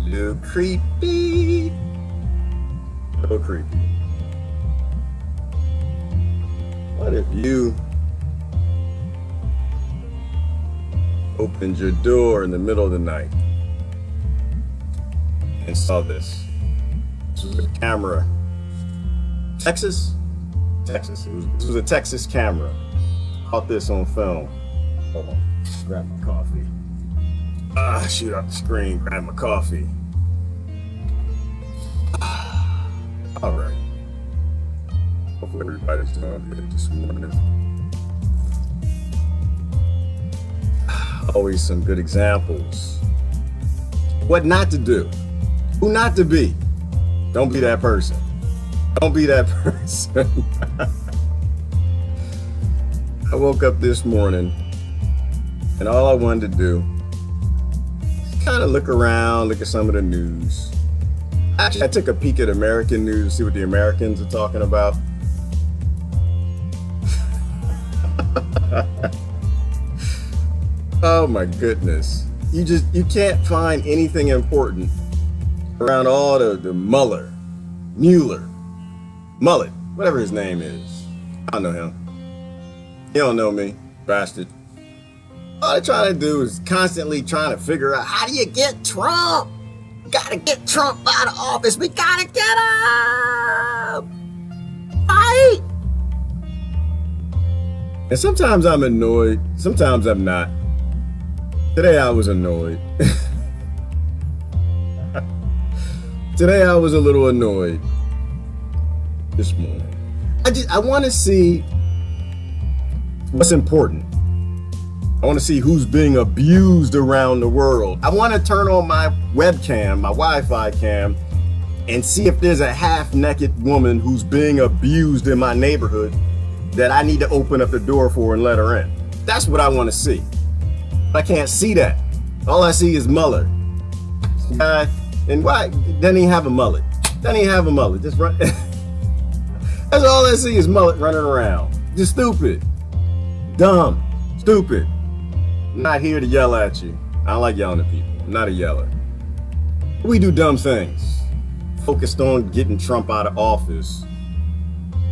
Too creepy. So creepy. What if you opened your door in the middle of the night and saw this? This was a camera. Texas? Texas. This was a Texas camera. Caught this on film. Hold on. Grab my coffee. Shoot out the screen. Grab my coffee. All right. Hopefully everybody's doing good this morning. Always some good examples. What not to do. Who not to be. Don't be that person. Don't be that person. I woke up this morning and all I wanted to do is kind of look around, look at some of the news. Actually, I took a peek at American news to see what the Americans are talking about. Oh my goodness. You can't find anything important around all the Mueller, Mullet, whatever his name is. I don't know him. You don't know me, bastard. All they're trying to do is constantly trying to figure out, how do you get Trump? Gotta get Trump out of office. We gotta get him. Fight. And sometimes I'm annoyed. Sometimes I'm not. Today I was annoyed. Today I was a little annoyed. This morning. I want to see what's important. I want to see who's being abused around the world. I want to turn on my webcam, my Wi-Fi cam, and see if there's a half-naked woman who's being abused in my neighborhood that I need to open up the door for and let her in. That's what I want to see. But I can't see that. All I see is Mueller. And why doesn't he have a mullet? Doesn't he have a mullet? Just run. That's all I see is mullet running around. Just stupid. Dumb. Stupid. I'm not here to yell at you. I don't like yelling at people. I'm not a yeller. We do dumb things. Focused on getting Trump out of office.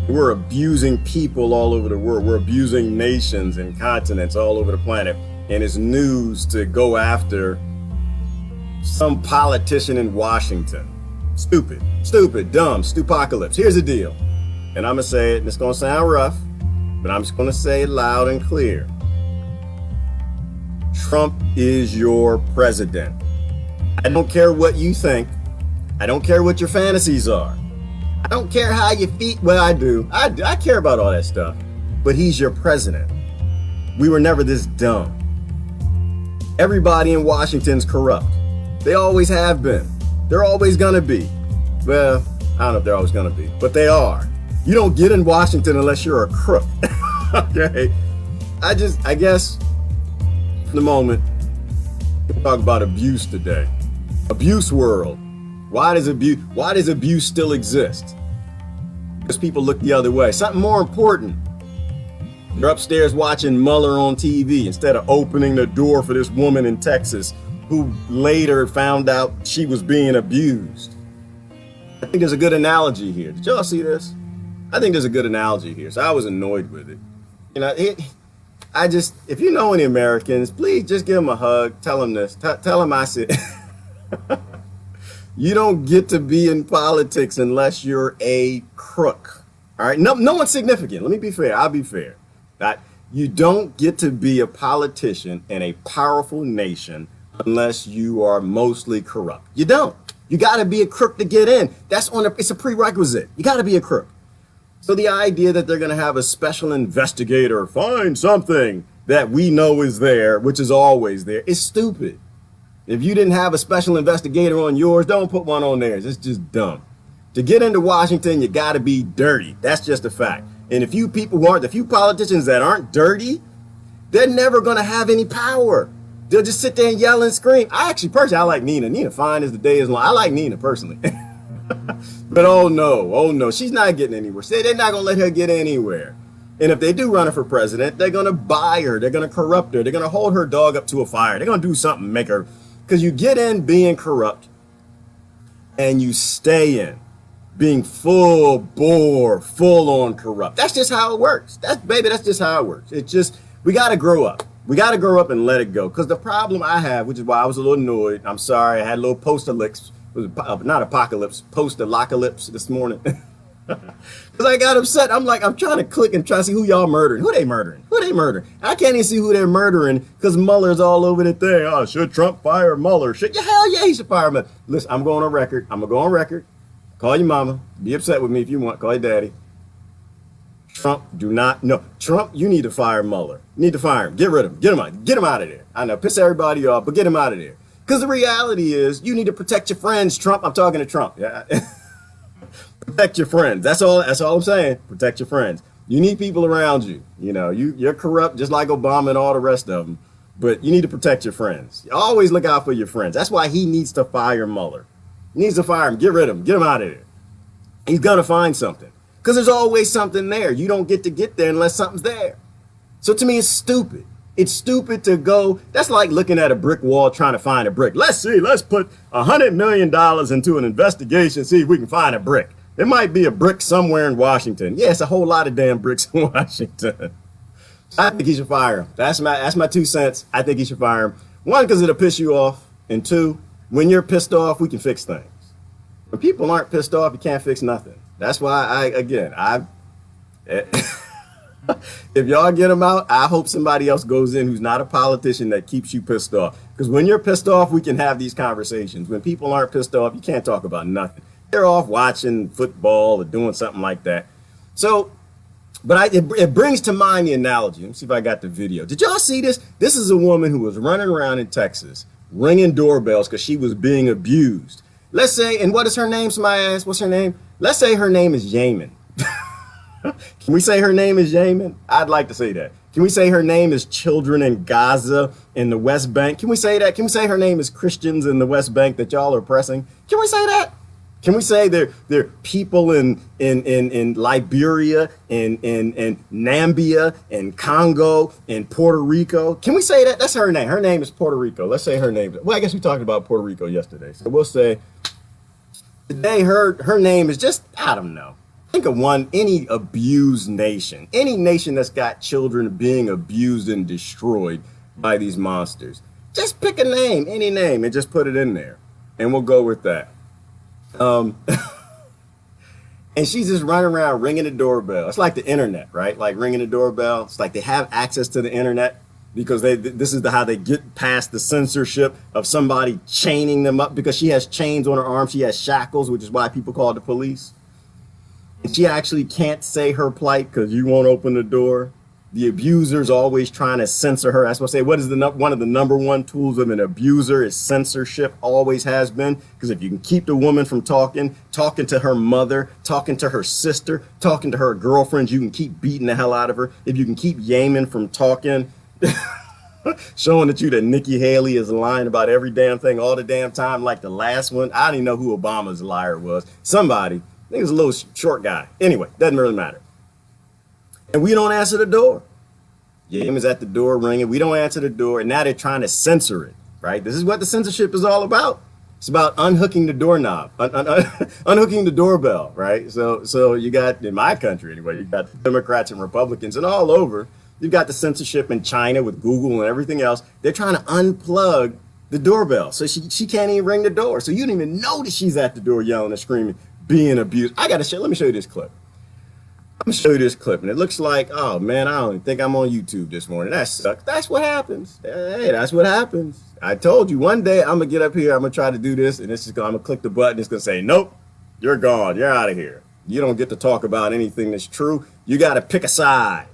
We're abusing people all over the world. We're abusing nations and continents all over the planet. And it's news to go after some politician in Washington. Stupid. Stupid. Dumb. Stupocalypse. Here's the deal. And I'm going to say it, and it's going to sound rough, but I'm just going to say it loud and clear. Trump is your president. I don't care what you think. I don't care what your fantasies are. I don't care how you feel. Well, I do. I care about all that stuff. But he's your president. We were never this dumb. Everybody in Washington's corrupt. They always have been. They're always going to be. Well, I don't know if they're always going to be, but they are. You don't get in Washington unless you're a crook. Okay. I guess for the moment, we'll talk about abuse today. Abuse world. Why does abuse still exist? Because people look the other way. Something more important. You're upstairs watching Mueller on TV instead of opening the door for this woman in Texas who later found out she was being abused. I think there's a good analogy here. Did y'all see this? I think there's a good analogy here. So I was annoyed with it. You know, if you know any Americans, please just give them a hug. Tell them this. Tell them I said, you don't get to be in politics unless you're a crook. All right. No one's significant. Let me be fair. I'll be fair. You don't get to be a politician in a powerful nation unless you are mostly corrupt. You don't. You got to be a crook to get in. It's a prerequisite. You got to be a crook. So the idea that they're going to have a special investigator find something that we know is there, which is always there, is stupid. If you didn't have a special investigator on yours, don't put one on theirs. It's just dumb. To get into Washington, you got to be dirty. That's just a fact. And the few politicians that aren't dirty, they're never going to have any power. They'll just sit there and yell and scream. I like Nina. Nina fine as the day is long. I like Nina personally. But oh no, she's not getting anywhere. They're not going to let her get anywhere. And if they do run her for president, they're going to buy her. They're going to corrupt her. They're going to hold her dog up to a fire. They're going to do something, make her, because you get in being corrupt. and you stay in, being full bore, full on corrupt. That's just how it works. That's just how it works. It's just, we got to grow up. We got to grow up and let it go. Because the problem I have, which is why I was a little annoyed, I'm sorry, I had a little post-apocalypse, not apocalypse, post-apocalypse this morning. Because I got upset. I'm trying to click and try to see who y'all murdering. Who they murdering? I can't even see who they're murdering because Mueller's all over the thing. Oh, should Trump fire Mueller? Yeah, hell yeah, he should fire Mueller. Listen, I'm going on record. Call your mama. Be upset with me if you want. Call your daddy. Trump, Trump, you need to fire Mueller. You need to fire him. Get rid of him. Get him out of there. I know, piss everybody off, but get him out of there. Because the reality is, you need to protect your friends, Trump. I'm talking to Trump. Yeah. Protect your friends. That's all I'm saying. Protect your friends. You need people around you. You know, you're corrupt just like Obama and all the rest of them, but you need to protect your friends. You always look out for your friends. That's why he needs to fire Mueller. He needs to fire him. Get rid of him. Get him out of there. He's going to find something because there's always something there. You don't get to get there unless something's there. So to me, it's stupid. It's stupid to go. That's like looking at a brick wall trying to find a brick. Let's put $100 million into an investigation, see if we can find a brick. There might be a brick somewhere in Washington. Yeah, it's a whole lot of damn bricks in Washington. I think he should fire him. That's my 2 cents. I think he should fire him. 1, because it'll piss you off. And 2, when you're pissed off, we can fix things. When people aren't pissed off, you can't fix nothing. That's why if y'all get them out, I hope somebody else goes in who's not a politician that keeps you pissed off. Because when you're pissed off, we can have these conversations. When people aren't pissed off, you can't talk about nothing. They're off watching football or doing something like that. So, but it brings to mind the analogy. Let me see if I got the video. Did y'all see this? This is a woman who was running around in Texas, ringing doorbells because she was being abused. Let's say, and what is her name? Somebody asked, what's her name? Let's say her name is Yemen. Can we say her name is Yemen? I'd like to say that. Can we say her name is children in Gaza in the West Bank? Can we say that? Can we say her name is Christians in the West Bank that y'all are oppressing? Can we say that? Can we say they're people in Liberia, in Namibia, in Congo, in Puerto Rico? Can we say that? That's her name. Her name is Puerto Rico. Let's say her name. Well, I guess we talked about Puerto Rico yesterday. So we'll say today her name is just, I don't know. Think of any abused nation, any nation that's got children being abused and destroyed by these monsters. Just pick a name, any name, and just put it in there. And we'll go with that. And she's just running around ringing the doorbell. It's like the internet, right? Like ringing the doorbell. It's like they have access to the internet because this is how they get past the censorship of somebody chaining them up, because she has chains on her arm. She has shackles, which is why people call the police. And she actually can't say her plight because you won't open the door. The abuser's always trying to censor her. That's what I say. What is one of the number one tools of an abuser is censorship, always has been. Because if you can keep the woman from talking to her mother, talking to her sister, talking to her girlfriends, you can keep beating the hell out of her. If you can keep Yemen from talking, showing that Nikki Haley is lying about every damn thing all the damn time, like the last one. I don't even know who Obama's liar was. Somebody. I think it was a little short guy. Anyway, doesn't really matter. And we don't answer the door. Yemen's at the door ringing. We don't answer the door. And now they're trying to censor it, right? This is what the censorship is all about. It's about unhooking the doorknob, unhooking the doorbell, right? So you got, in my country anyway, you got Democrats and Republicans and all over. You've got the censorship in China with Google and everything else. They're trying to unplug the doorbell. So she can't even ring the door. So you don't even know that she's at the door yelling and screaming, being abused. Let me show you this clip. I'm gonna show you this clip, and it looks like, oh man, I don't even think I'm on YouTube this morning. That sucks. That's what happens. Hey, that's what happens. I told you one day I'm gonna get up here, I'm gonna try to do this, and I'm gonna click the button. It's gonna say, nope, you're gone. You're out of here. You don't get to talk about anything that's true. You got to pick a side.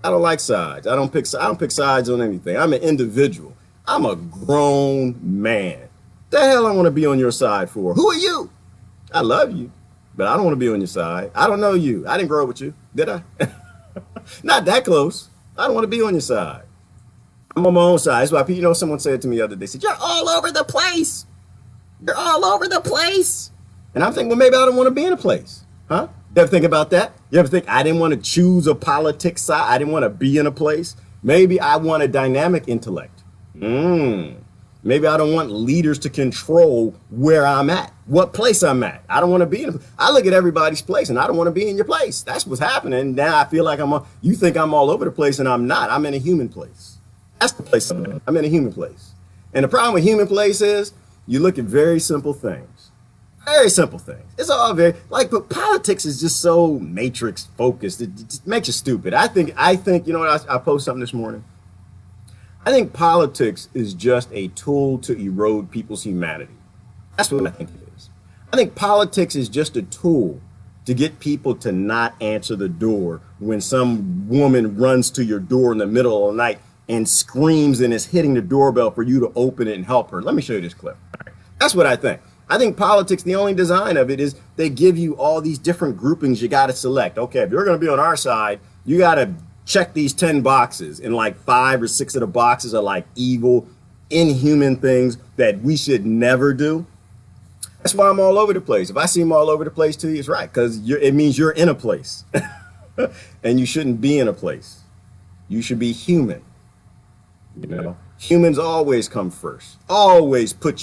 I don't like sides. I don't pick sides on anything. I'm an individual. I'm a grown man. The hell I want to be on your side for? Who are you? I love you, but I don't want to be on your side. I don't know you. I didn't grow up with you, did I? Not that close. I don't want to be on your side. I'm on my own side. That's why, someone said to me the other day, said, you're all over the place. You're all over the place. And I'm thinking, well, maybe I don't want to be in a place. Huh? You ever think about that? You ever think I didn't want to choose a politics side? I didn't want to be in a place. Maybe I want a dynamic intellect. Maybe I don't want leaders to control where I'm at, what place I'm at. I don't want to be in. I look at everybody's place, and I don't want to be in your place. That's what's happening. Now I feel like you think I'm all over the place, and I'm not. I'm in a human place. That's the place I'm in. I'm in a human place. And the problem with human place is you look at very simple things. Very simple things. It's all very but politics is just so matrix focused. It just makes you stupid. I think, you know what, I posted something this morning. I think politics is just a tool to erode people's humanity. That's what I think it is. I think politics is just a tool to get people to not answer the door when some woman runs to your door in the middle of the night and screams and is hitting the doorbell for you to open it and help her. Let me show you this clip. That's what I think. I think politics, the only design of it is they give you all these different groupings you got to select. Okay, if you're going to be on our side, you got to check these 10 boxes, and like 5 or 6 of the boxes are like evil, inhuman things that we should never do. That's why I'm all over the place. If I seem all over the place to you, it's right, because it means you're in a place and you shouldn't be in a place. You should be human. You know, humans always come first. Always put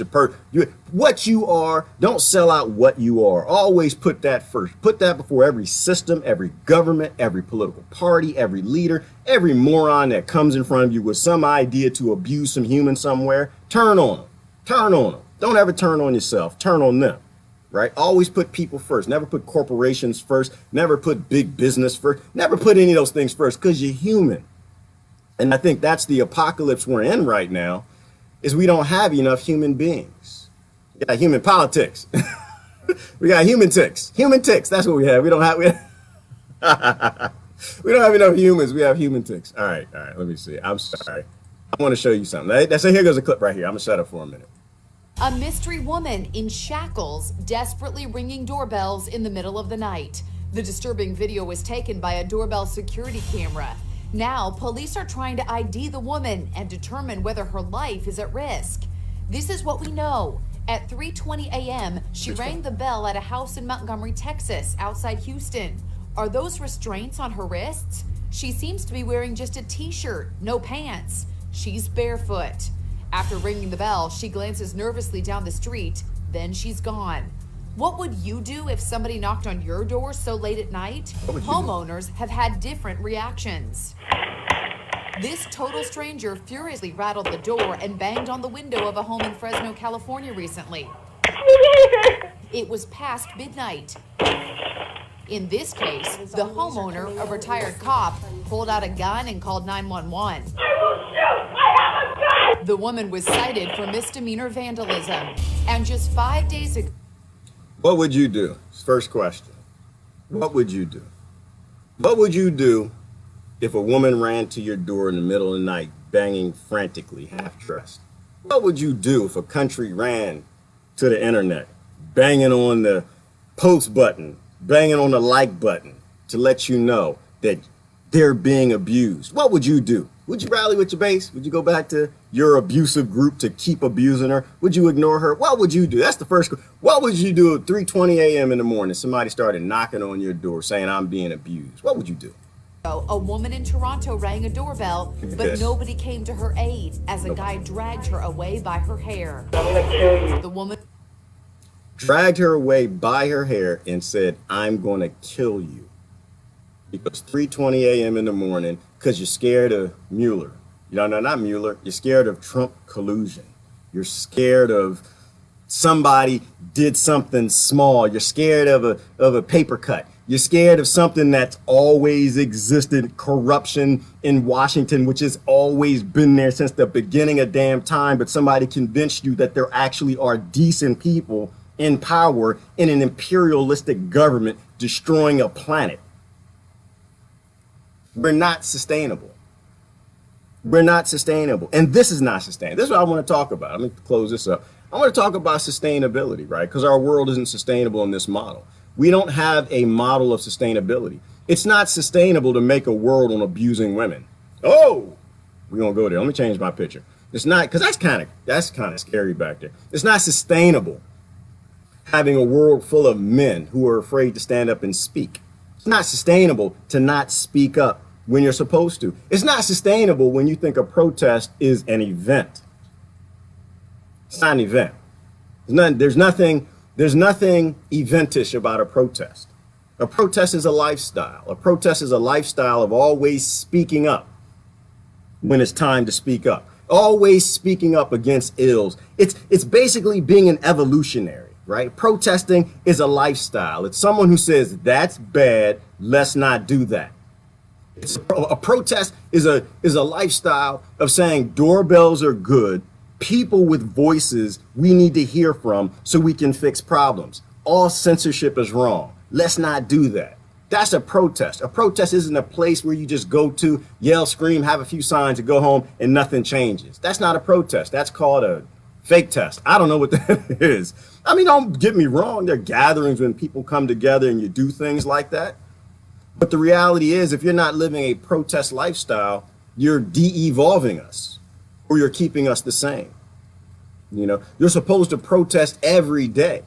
what you are. Don't sell out what you are. Always put that first. Put that before every system, every government, every political party, every leader, every moron that comes in front of you with some idea to abuse some human somewhere. Turn on them. Turn on them. Don't ever turn on yourself. Turn on them. Right? Always put people first. Never put corporations first. Never put big business first. Never put any of those things first, because you're human. And I think that's the apocalypse we're in right now, is we don't have enough human beings. We got human politics. We got human ticks. Human ticks. That's what we have. We don't have enough humans. We have human ticks. All right. Let me see. I'm sorry. I want to show you something. So here goes a clip right here. I'm going to shut up for a minute. A mystery woman in shackles desperately ringing doorbells in the middle of the night. The disturbing video was taken by a doorbell security camera. Now, police are trying to ID the woman and determine whether her life is at risk. This is what we know. At 3:20 a.m., she rang the bell at a house in Montgomery, Texas, outside Houston. Are those restraints on her wrists? She seems to be wearing just a t-shirt, no pants. She's barefoot. After ringing the bell, she glances nervously down the street, then she's gone. What would you do if somebody knocked on your door so late at night? Homeowners have had different reactions. This total stranger furiously rattled the door and banged on the window of a home in Fresno, California recently. It was past midnight. In this case, the homeowner, a retired cop, pulled out a gun and called 911. The woman was cited for misdemeanor vandalism. And just 5 days ago... What would you do? First question. What would you do? What would you do if a woman ran to your door in the middle of the night, banging frantically, half-dressed? What would you do if a country ran to the internet, banging on the post button, banging on the like button to let you know that they're being abused? What would you do? Would you rally with your base? Would you go back to your abusive group to keep abusing her? Would you ignore her? What would you do? That's the first. What would you do at 3:20 a.m. in the morning? Somebody started knocking on your door saying, I'm being abused. What would you do? A woman in Toronto rang a doorbell, but nobody came to her aid as a guy dragged her away by her hair. I'm gonna kill you. The woman dragged her away by her hair and said, I'm going to kill you. Because 3:20 a.m. in the morning, because you're scared of Mueller. No, not Mueller. You're scared of Trump collusion. You're scared of somebody did something small. You're scared of a paper cut. You're scared of something that's always existed, corruption in Washington, which has always been there since the beginning of damn time. But somebody convinced you that there actually are decent people in power in an imperialistic government destroying a planet. We're not sustainable. We're not sustainable. And this is not sustainable. This is what I want to talk about. Let me close this up. I want to talk about sustainability, right? Because our world isn't sustainable in this model. We don't have a model of sustainability. It's not sustainable to make a world on abusing women. Oh, we're going to go there. Let me change my picture. It's not, because that's kind of scary back there. It's not sustainable having a world full of men who are afraid to stand up and speak. It's not sustainable to not speak up when you're supposed to. It's not sustainable when you think a protest is an event. It's not an event. There's nothing eventish about a protest. A protest is a lifestyle. A protest is a lifestyle of always speaking up when it's time to speak up. Always speaking up against ills. It's basically being an evolutionary, right? Protesting is a lifestyle. It's someone who says, that's bad, let's not do that. A protest is a lifestyle of saying doorbells are good, people with voices we need to hear from so we can fix problems. All censorship is wrong. Let's not do that. That's a protest. A protest isn't a place where you just go to, yell, scream, have a few signs, and go home and nothing changes. That's not a protest. That's called a fake test. I don't know what that is. I mean, don't get me wrong. There are gatherings when people come together and you do things like that. But the reality is, if you're not living a protest lifestyle, you're de-evolving us, or you're keeping us the same. You know, you're supposed to protest every day.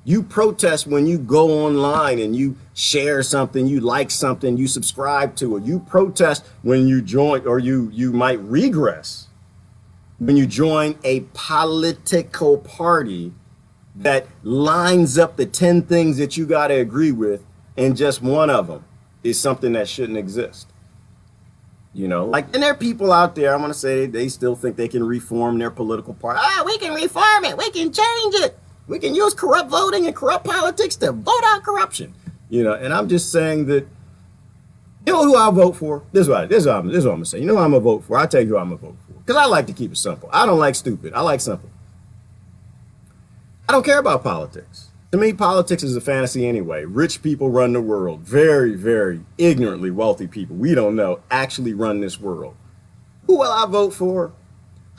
You protest when you go online and you share something, you like something, you subscribe to it. You protest when you join, or you might regress when you join a political party that lines up the 10 things that you got to agree with, and just one of them is something that shouldn't exist. You know, like, and there are people out there, I want to say, they still think they can reform their political party. We can reform it. We can change it. We can use corrupt voting and corrupt politics to vote out corruption. You know, and I'm just saying that, you know who I'll vote for? This is what I'm going to say. You know who I'm going to vote for? I'll tell you who I'm going to vote for. Because I like to keep it simple. I don't like stupid. I like simple. I don't care about politics. To me, politics is a fantasy anyway. Rich people run the world. Very, very ignorantly wealthy people we don't know actually run this world. Who will I vote for?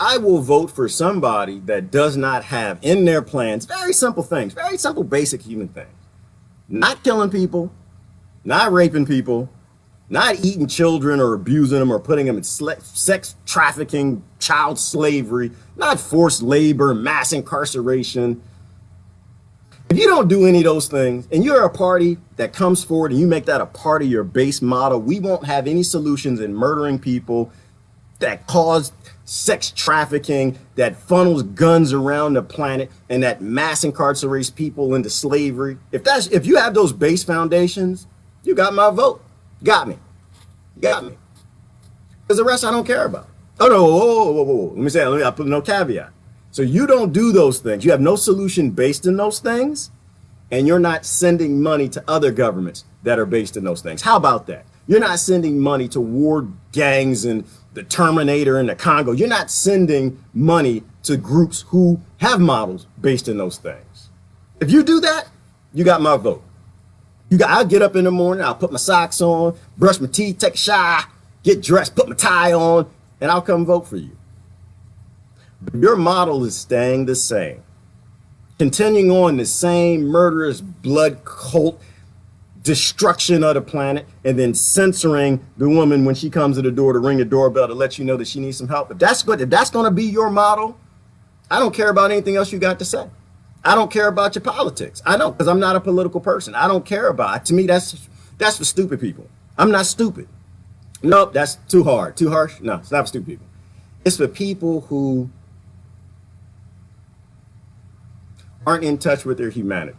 I will vote for somebody that does not have in their plans very simple things, very simple, basic human things. Not killing people, not raping people, not eating children or abusing them or putting them in sex trafficking, child slavery, not forced labor, mass incarceration. If you don't do any of those things, and you're a party that comes forward and you make that a part of your base model, we won't have any solutions in murdering people, that cause sex trafficking, that funnels guns around the planet, and that mass incarcerates people into slavery. If you have those base foundations, you got my vote. Got me. Because the rest I don't care about. Oh no, whoa. Let me say, I put no caveat. So you don't do those things. You have no solution based in those things, and you're not sending money to other governments that are based in those things. How about that? You're not sending money to war gangs and the Terminator in the Congo. You're not sending money to groups who have models based in those things. If you do that, you got my vote. I'll get up in the morning, I'll put my socks on, brush my teeth, take a shower, get dressed, put my tie on, and I'll come vote for you. Your model is staying the same, continuing on the same murderous blood cult destruction of the planet, and then censoring the woman when she comes to the door to ring the doorbell to let you know that she needs some help. If that's going to be your model, I don't care about anything else you got to say. I don't care about your politics. I don't, because I'm not a political person. I don't care about it. To me, that's for stupid people. I'm not stupid. Nope, that's too hard, too harsh. No, it's not for stupid people. It's for people who aren't in touch with their humanity.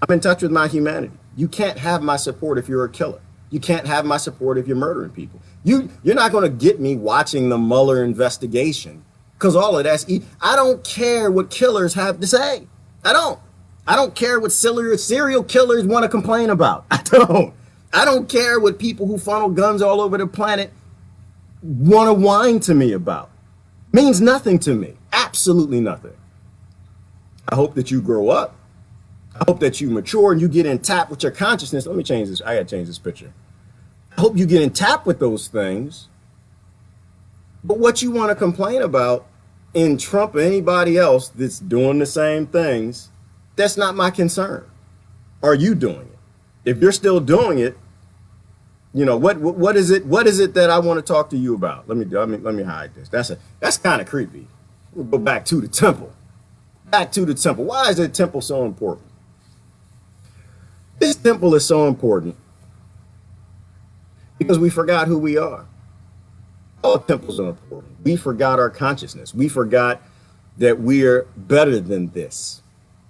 I'm in touch with my humanity. You can't have my support if you're a killer. You can't have my support if you're murdering people. You're not going to get me watching the Mueller investigation, because all of that's, I don't care what killers have to say. I don't care what serial killers want to complain about. I don't care what people who funnel guns all over the planet want to whine to me about. Means nothing to me. Absolutely nothing. I hope that you grow up. I hope that you mature and you get in tap with your consciousness. Let me change this. I got to change this picture. I hope you get in tap with those things. But what you want to complain about in Trump or anybody else that's doing the same things, that's not my concern. Are you doing it? If you're still doing it, you know, what is it that I want to talk to you about? Let me hide this. That's kind of creepy. We'll go back to the temple. Back to the temple. Why is the temple so important? This temple is so important because we forgot who we are. All temples are important. We forgot our consciousness. We forgot that we're better than this.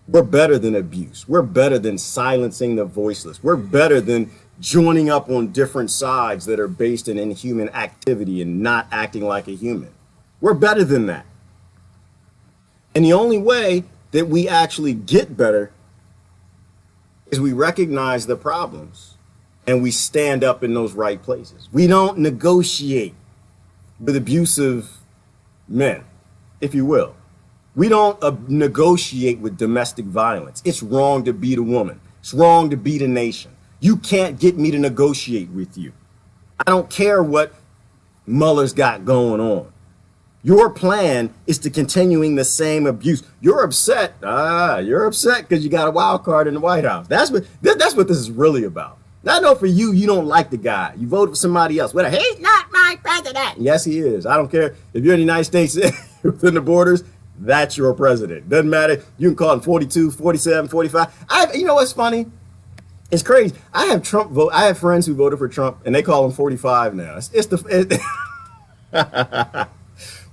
We're better than abuse. We're better than silencing the voiceless. We're better than joining up on different sides that are based in inhuman activity and not acting like a human. We're better than that. And the only way that we actually get better is we recognize the problems and we stand up in those right places. We don't negotiate with abusive men, if you will. We don't negotiate with domestic violence. It's wrong to beat a woman. It's wrong to beat a nation. You can't get me to negotiate with you. I don't care what Mueller's got going on. Your plan is to continuing the same abuse. You're upset. You're upset because you got a wild card in the White House. That's what this is really about. I know for you, you don't like the guy. You voted for somebody else. Well, he's not my president. Yes, he is. I don't care if you're in the United States within the borders. That's your president. Doesn't matter. You can call him 42, 47, 45. You know what's funny? It's crazy. I have friends who voted for Trump, and they call him 45 now.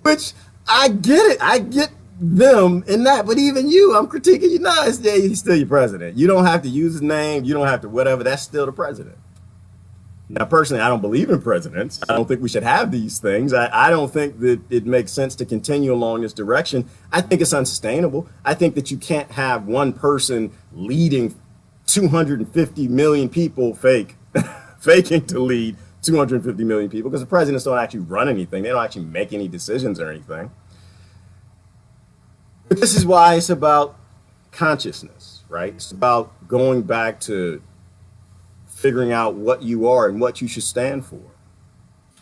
Which I get it. I get them in that. But even you, I'm critiquing you. No, he's still your president. You don't have to use his name. You don't have to whatever. That's still the president. Now, personally, I don't believe in presidents. I don't think we should have these things. I don't think that it makes sense to continue along this direction. I think it's unsustainable. I think that you can't have one person leading 250 million people faking to lead 250 million people, because the presidents don't actually run anything. They don't actually make any decisions or anything. But this is why it's about consciousness, right? It's about going back to figuring out what you are and what you should stand for,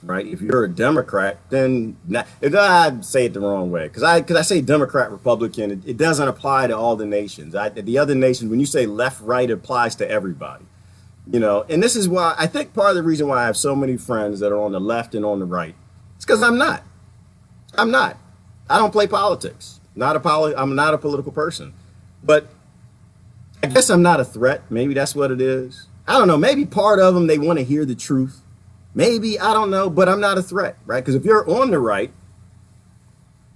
right? If you're a Democrat, then I say it the wrong way, because I say Democrat, Republican, it doesn't apply to all the nations. The other nations, when you say left, right, it applies to everybody, you know. And this is why I think part of the reason why I have so many friends that are on the left and on the right, it's because I'm not. I don't play politics. I'm not a political person, but I guess I'm not a threat. Maybe that's what it is. I don't know. Maybe part of them, they want to hear the truth. Maybe, I don't know, but I'm not a threat, right? Because if you're on the right,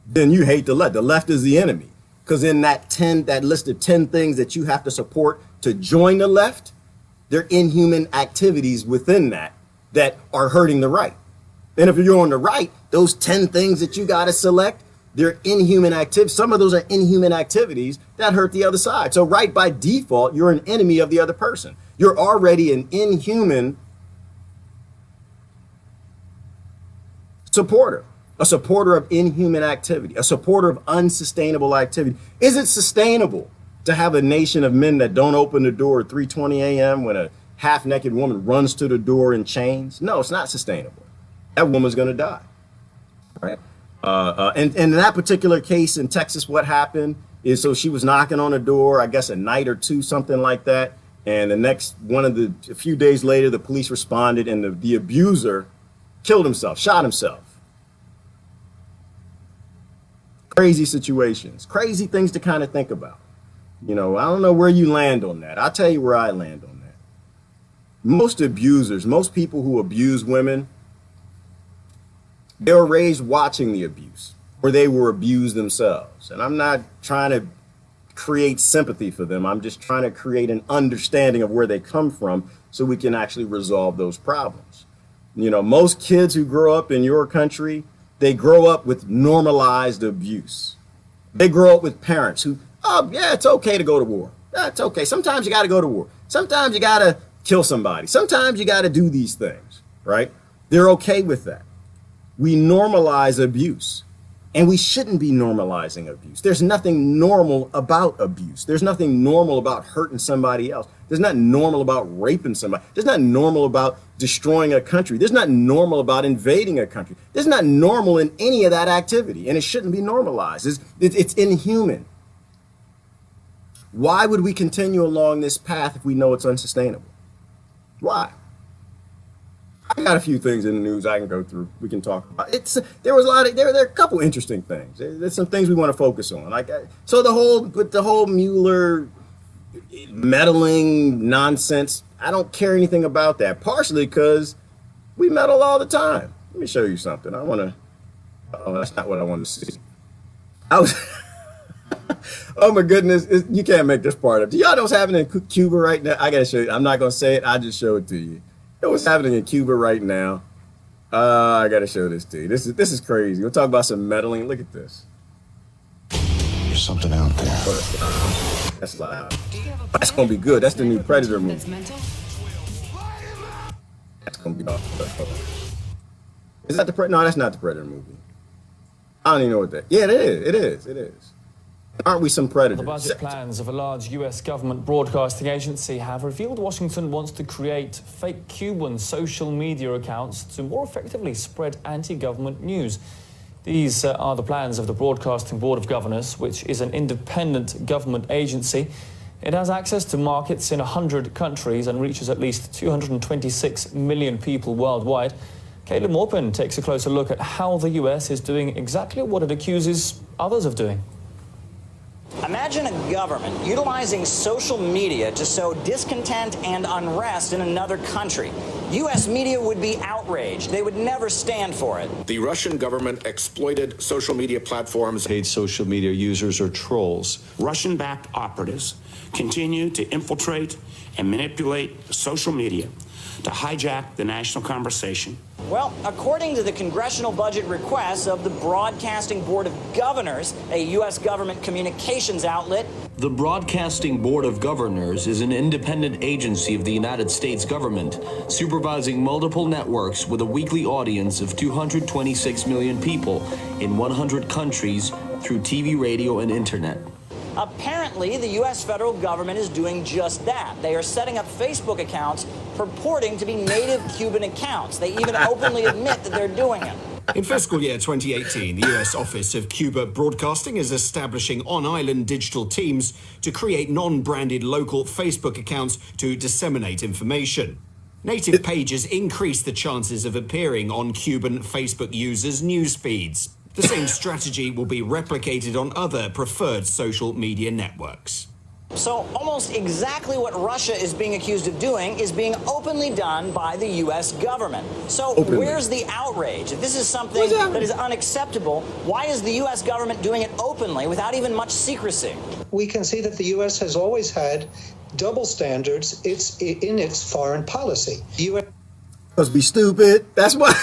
then you hate the left. The left is the enemy. Because in that list of 10 things that you have to support to join the left, there are inhuman activities within that are hurting the right. And if you're on the right, those 10 things that you got to select, they're inhuman activities. Some of those are inhuman activities that hurt the other side. So right by default, you're an enemy of the other person. You're already an inhuman supporter, a supporter of inhuman activity, a supporter of unsustainable activity. Is it sustainable to have a nation of men that don't open the door at 3:20 a.m. when a half-naked woman runs to the door in chains? No, it's not sustainable. That woman's going to die, right? And in that particular case in Texas, what happened is, so she was knocking on the door, I guess a night or two, something like that. And a few days later, the police responded, and the abuser killed himself, shot himself. Crazy situations, crazy things to kind of think about. You know, I don't know where you land on that. I'll tell you where I land on that. Most abusers, most people who abuse women, they were raised watching the abuse, or they were abused themselves. And I'm not trying to create sympathy for them. I'm just trying to create an understanding of where they come from so we can actually resolve those problems. You know, most kids who grow up in your country, they grow up with normalized abuse. They grow up with parents who, oh, yeah, it's okay to go to war. Yeah, it's okay. Sometimes you got to go to war. Sometimes you got to kill somebody. Sometimes you got to do these things, right? They're okay with that. We normalize abuse, and we shouldn't be normalizing abuse. There's nothing normal about abuse. There's nothing normal about hurting somebody else. There's nothing normal about raping somebody. There's nothing normal about destroying a country. There's nothing normal about invading a country. There's nothing normal in any of that activity, and it shouldn't be normalized. It's inhuman. Why would we continue along this path if we know it's unsustainable? Why? I got a few things in the news I can go through. We can talk about. There are a couple interesting things. There's some things we want to focus on. So the whole Mueller meddling nonsense, I don't care anything about that. Partially because we meddle all the time. Let me show you something. Oh, that's not what I want to see. Oh my goodness, you can't make this part up. Do y'all know what's happening in Cuba right now? I gotta show you. I'm not gonna say it. I'll just show it to you. You know what's happening in Cuba right now? I gotta show this to you. This is crazy. We'll talk about some meddling. Look at this. There's something out there. That's loud. That's gonna be good. That's the new Predator movie. That's gonna be awesome. Is that the Predator? No, that's not the Predator movie. I don't even know what that. Yeah, it is. It is. It is. Aren't we some predators? The budget plans of a large US government broadcasting agency have revealed Washington wants to create fake Cuban social media accounts to more effectively spread anti-government news. These are the plans of the Broadcasting Board of Governors, which is an independent government agency. It has access to markets in 100 countries and reaches at least 226 million people worldwide. Caleb Morpin takes a closer look at how the US is doing exactly what it accuses others of doing. Imagine a government utilizing social media to sow discontent and unrest in another country. U.S. media would be outraged. They would never stand for it. The Russian government exploited social media platforms. Paid social media users or trolls. Russian-backed operatives continue to infiltrate and manipulate social media to hijack the national conversation. Well, according to the congressional budget requests of the Broadcasting Board of Governors, a U.S. government communications outlet. The Broadcasting Board of Governors is an independent agency of the United States government, supervising multiple networks with a weekly audience of 226 million people in 100 countries through TV, radio, and internet. Apparently, the U.S. federal government is doing just that. They are setting up Facebook accounts purporting to be native Cuban accounts. They even openly admit that they're doing it. In fiscal year 2018, the U.S. Office of Cuba Broadcasting is establishing on-island digital teams to create non-branded local Facebook accounts to disseminate information. Native pages increase the chances of appearing on Cuban Facebook users' news feeds. The same strategy will be replicated on other preferred social media networks. So almost exactly what Russia is being accused of doing is being openly done by the U.S. government. So where's the outrage? If this is something that is unacceptable, why is the U.S. government doing it openly without even much secrecy? We can see that the U.S. has always had double standards in its foreign policy. The U.S. Because we stupid. That's why.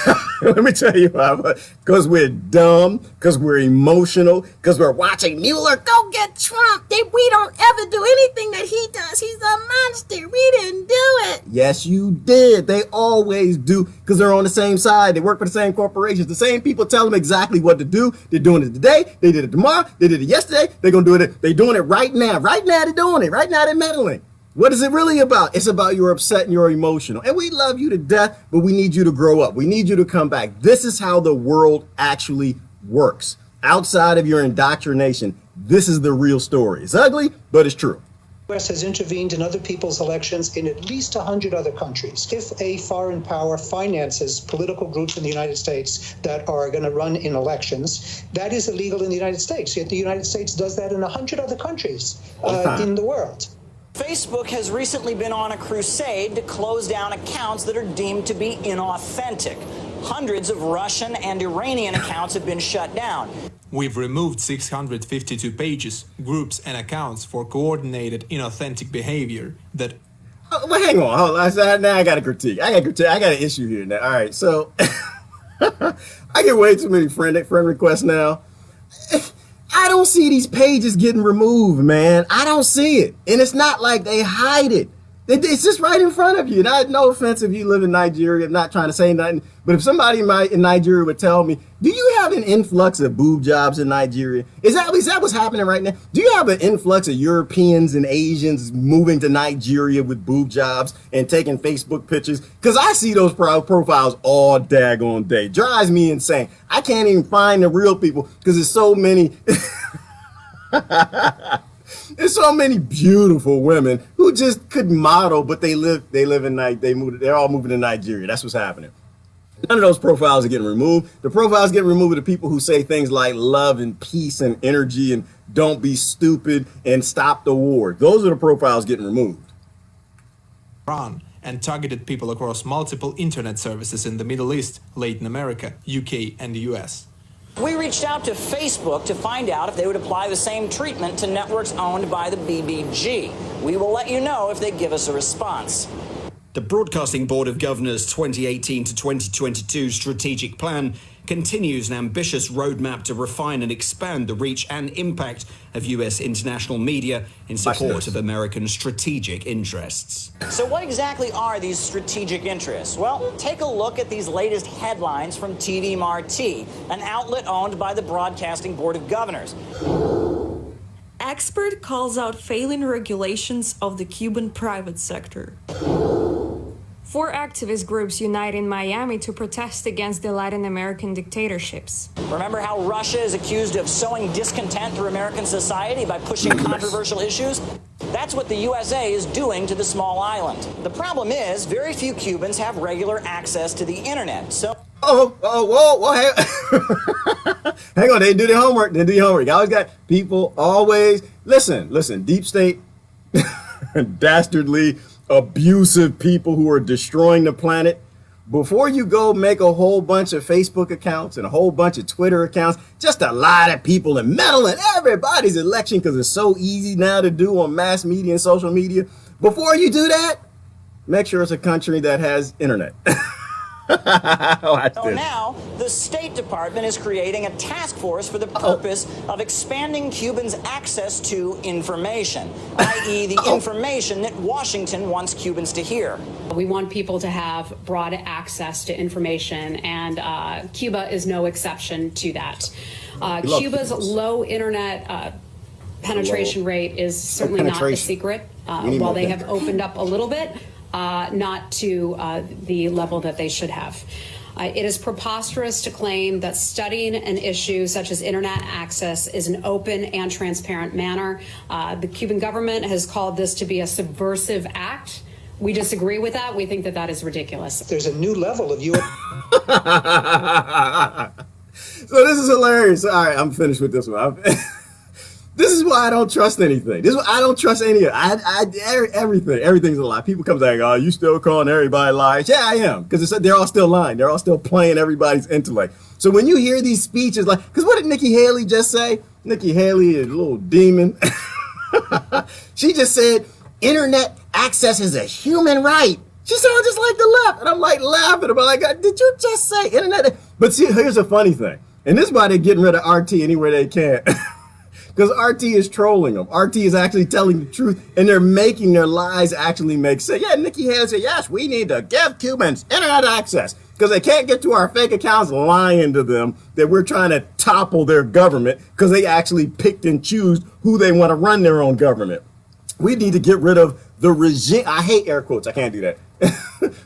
Let me tell you why. Because we're dumb. Because we're emotional. Because we're watching Mueller go get Trump. We don't ever do anything that he does. He's a monster. We didn't do it. Yes, you did. They always do. Because they're on the same side. They work for the same corporations. The same people tell them exactly what to do. They're doing it today. They did it tomorrow. They did it yesterday. They're going to do it. They're doing it right now. Right now they're doing it. Right now they're meddling. What is it really about? It's about you're upset and you're emotional. And we love you to death, but we need you to grow up. We need you to come back. This is how the world actually works. Outside of your indoctrination, this is the real story. It's ugly, but it's true. The U.S. has intervened in other people's elections in at least 100 other countries. If a foreign power finances political groups in the United States that are going to run in elections, that is illegal in the United States. Yet the United States does that in 100 other countries in the world. Facebook has recently been on a crusade to close down accounts that are deemed to be inauthentic. Hundreds of Russian and Iranian accounts have been shut down. We've removed 652 pages, groups, and accounts for coordinated inauthentic behavior that... Well, hang on. Hold on. Now I got a critique. I got an issue here now. All right, so I get way too many friend requests now. I don't see these pages getting removed, man. I don't see it. And it's not like they hide it. It's just right in front of you. No offense if you live in Nigeria, I'm not trying to say nothing. But if somebody in Nigeria would tell me, do you have an influx of boob jobs in Nigeria? Is that what's happening right now? Do you have an influx of Europeans and Asians moving to Nigeria with boob jobs and taking Facebook pictures? Because I see those profiles all daggone day. Drives me insane. I can't even find the real people because there's so many. There's so many beautiful women who just could model, but they're all moving to Nigeria. That's what's happening. None of those profiles are getting removed. The profiles get removed of the people who say things like love and peace and energy and don't be stupid and stop the war. Those are the profiles getting removed. Iran and targeted people across multiple internet services in the Middle East, Latin America, UK, and the US. We reached out to Facebook to find out if they would apply the same treatment to networks owned by the BBG. We will let you know if they give us a response. The Broadcasting Board of Governors 2018 to 2022 strategic plan continues an ambitious roadmap to refine and expand the reach and impact of U.S. international media in support of American strategic interests. So what exactly are these strategic interests? Well, take a look at these latest headlines from TV Marti, an outlet owned by the Broadcasting Board of Governors. Expert calls out failing regulations of the Cuban private sector. 4 activist groups unite in Miami to protest against the Latin American dictatorships. Remember how Russia is accused of sowing discontent through American society by pushing controversial issues? That's what the USA is doing to the small island. The problem is, very few Cubans have regular access to the internet, so... Whoa, hang on, they didn't do their homework. They didn't do your homework. You always got people always... Listen, deep state, dastardly, abusive people who are destroying the planet. Before you go make a whole bunch of Facebook accounts and a whole bunch of Twitter accounts, just a lot of people and meddle in everybody's election because it's so easy now to do on mass media and social media. Before you do that, make sure it's a country that has internet. So now, the State Department is creating a task force for the purpose of expanding Cubans' access to information, i.e. the information that Washington wants Cubans to hear. We want people to have broad access to information, and Cuba is no exception to that. Cuba's low internet penetration rate is certainly not a secret. While they have opened up a little bit, not to the level that they should have. It is preposterous to claim that studying an issue such as internet access is an open and transparent manner. The Cuban government has called this to be a subversive act. We disagree with that. We think that that is ridiculous. There's a new level of U.S. So this is hilarious. All right, I'm finished with this one. This is why I don't trust anything. This is why I don't trust any of it. Everything. Everything's a lie. People come saying, "Oh, you still calling everybody liars?" Yeah, I am, because they're all still lying. They're all still playing everybody's intellect. So when you hear these speeches, like, because what did Nikki Haley just say? Nikki Haley is a little demon. She just said, "Internet access is a human right." She sounded just like the left, and I'm like laughing about like, did you just say internet? But see, here's a funny thing, and this is why they're getting rid of RT anywhere they can. Because RT is trolling them. RT is actually telling the truth, and they're making their lies actually make sense. Yeah, Nikki Haley said, yes, we need to give Cubans internet access because they can't get to our fake accounts, lying to them that we're trying to topple their government because they actually picked and choose who they want to run their own government. We need to get rid of the regime. I hate air quotes. I can't do that.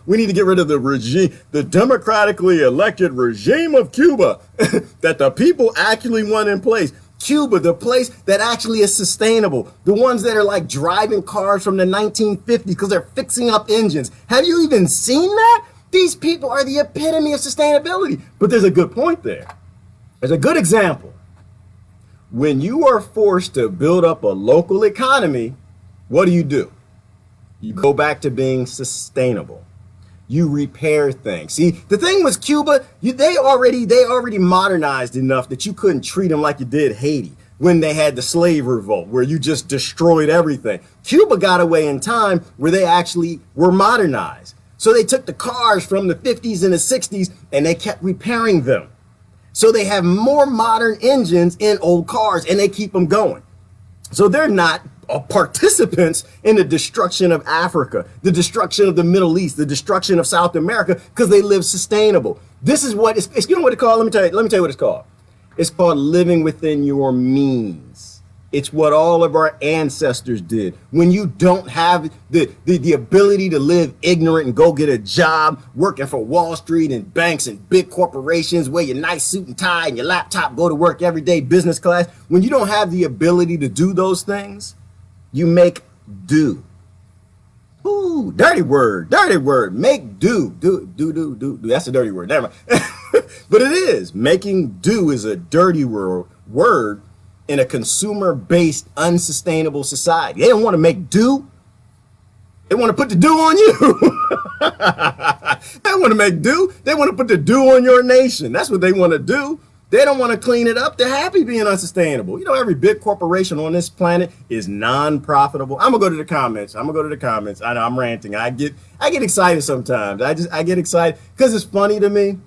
We need to get rid of the regime, the democratically elected regime of Cuba that the people actually want in place. Cuba, the place that actually is sustainable. The ones that are like driving cars from the 1950s because they're fixing up engines. Have you even seen that? These people are the epitome of sustainability. But there's a good point there. There's a good example. When you are forced to build up a local economy, what do? You go back to being sustainable. You repair things. See, the thing was Cuba, they already modernized enough that you couldn't treat them like you did Haiti when they had the slave revolt, where you just destroyed everything. Cuba got away in time where they actually were modernized. So they took the cars from the 50s and the 60s and they kept repairing them. So they have more modern engines in old cars and they keep them going. So they're not participants in the destruction of Africa, the destruction of the Middle East, the destruction of South America, because they live sustainable. This is what it's you know what it's called? Let me tell you what it's called. It's called living within your means. It's what all of our ancestors did. When you don't have the ability to live ignorant and go get a job working for Wall Street and banks and big corporations, wear your nice suit and tie and your laptop, go to work every day, business class. When you don't have the ability to do those things, you make do. Ooh, dirty word. Make do. Do. That's a dirty word. Never mind. But it is. Making do is a dirty word in a consumer-based, unsustainable society. They don't want to make do. They want to put the do on you. They want to make do. They want to put the do on your nation. That's what they want to do. They don't want to clean it up. They're happy being unsustainable. You know, every big corporation on this planet is non-profitable. I'm gonna go to the comments. I know I'm ranting. I get excited sometimes. I get excited because it's funny to me,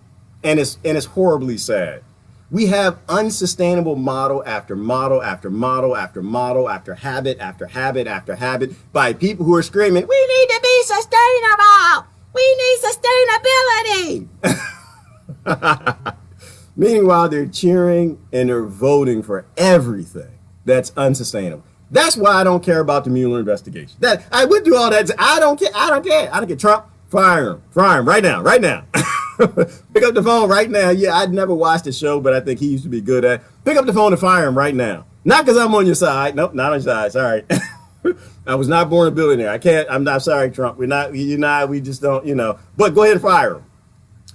and it's horribly sad. We have unsustainable model after model after model after model after habit after habit after habit by people who are screaming, "We need to be sustainable. We need sustainability." Meanwhile, they're cheering and they're voting for everything that's unsustainable. That's why I don't care about the Mueller investigation. That I would do all that. I don't care. I don't care. Trump, fire him right now. Pick up the phone right now. Yeah, I'd never watched the show, but I think he used to be good at it. Pick up the phone and fire him right now. Not because I'm on your side. Nope, not on your side. Sorry. I was not born a billionaire. I can't. I'm not sorry, Trump. We just don't, But go ahead and fire him.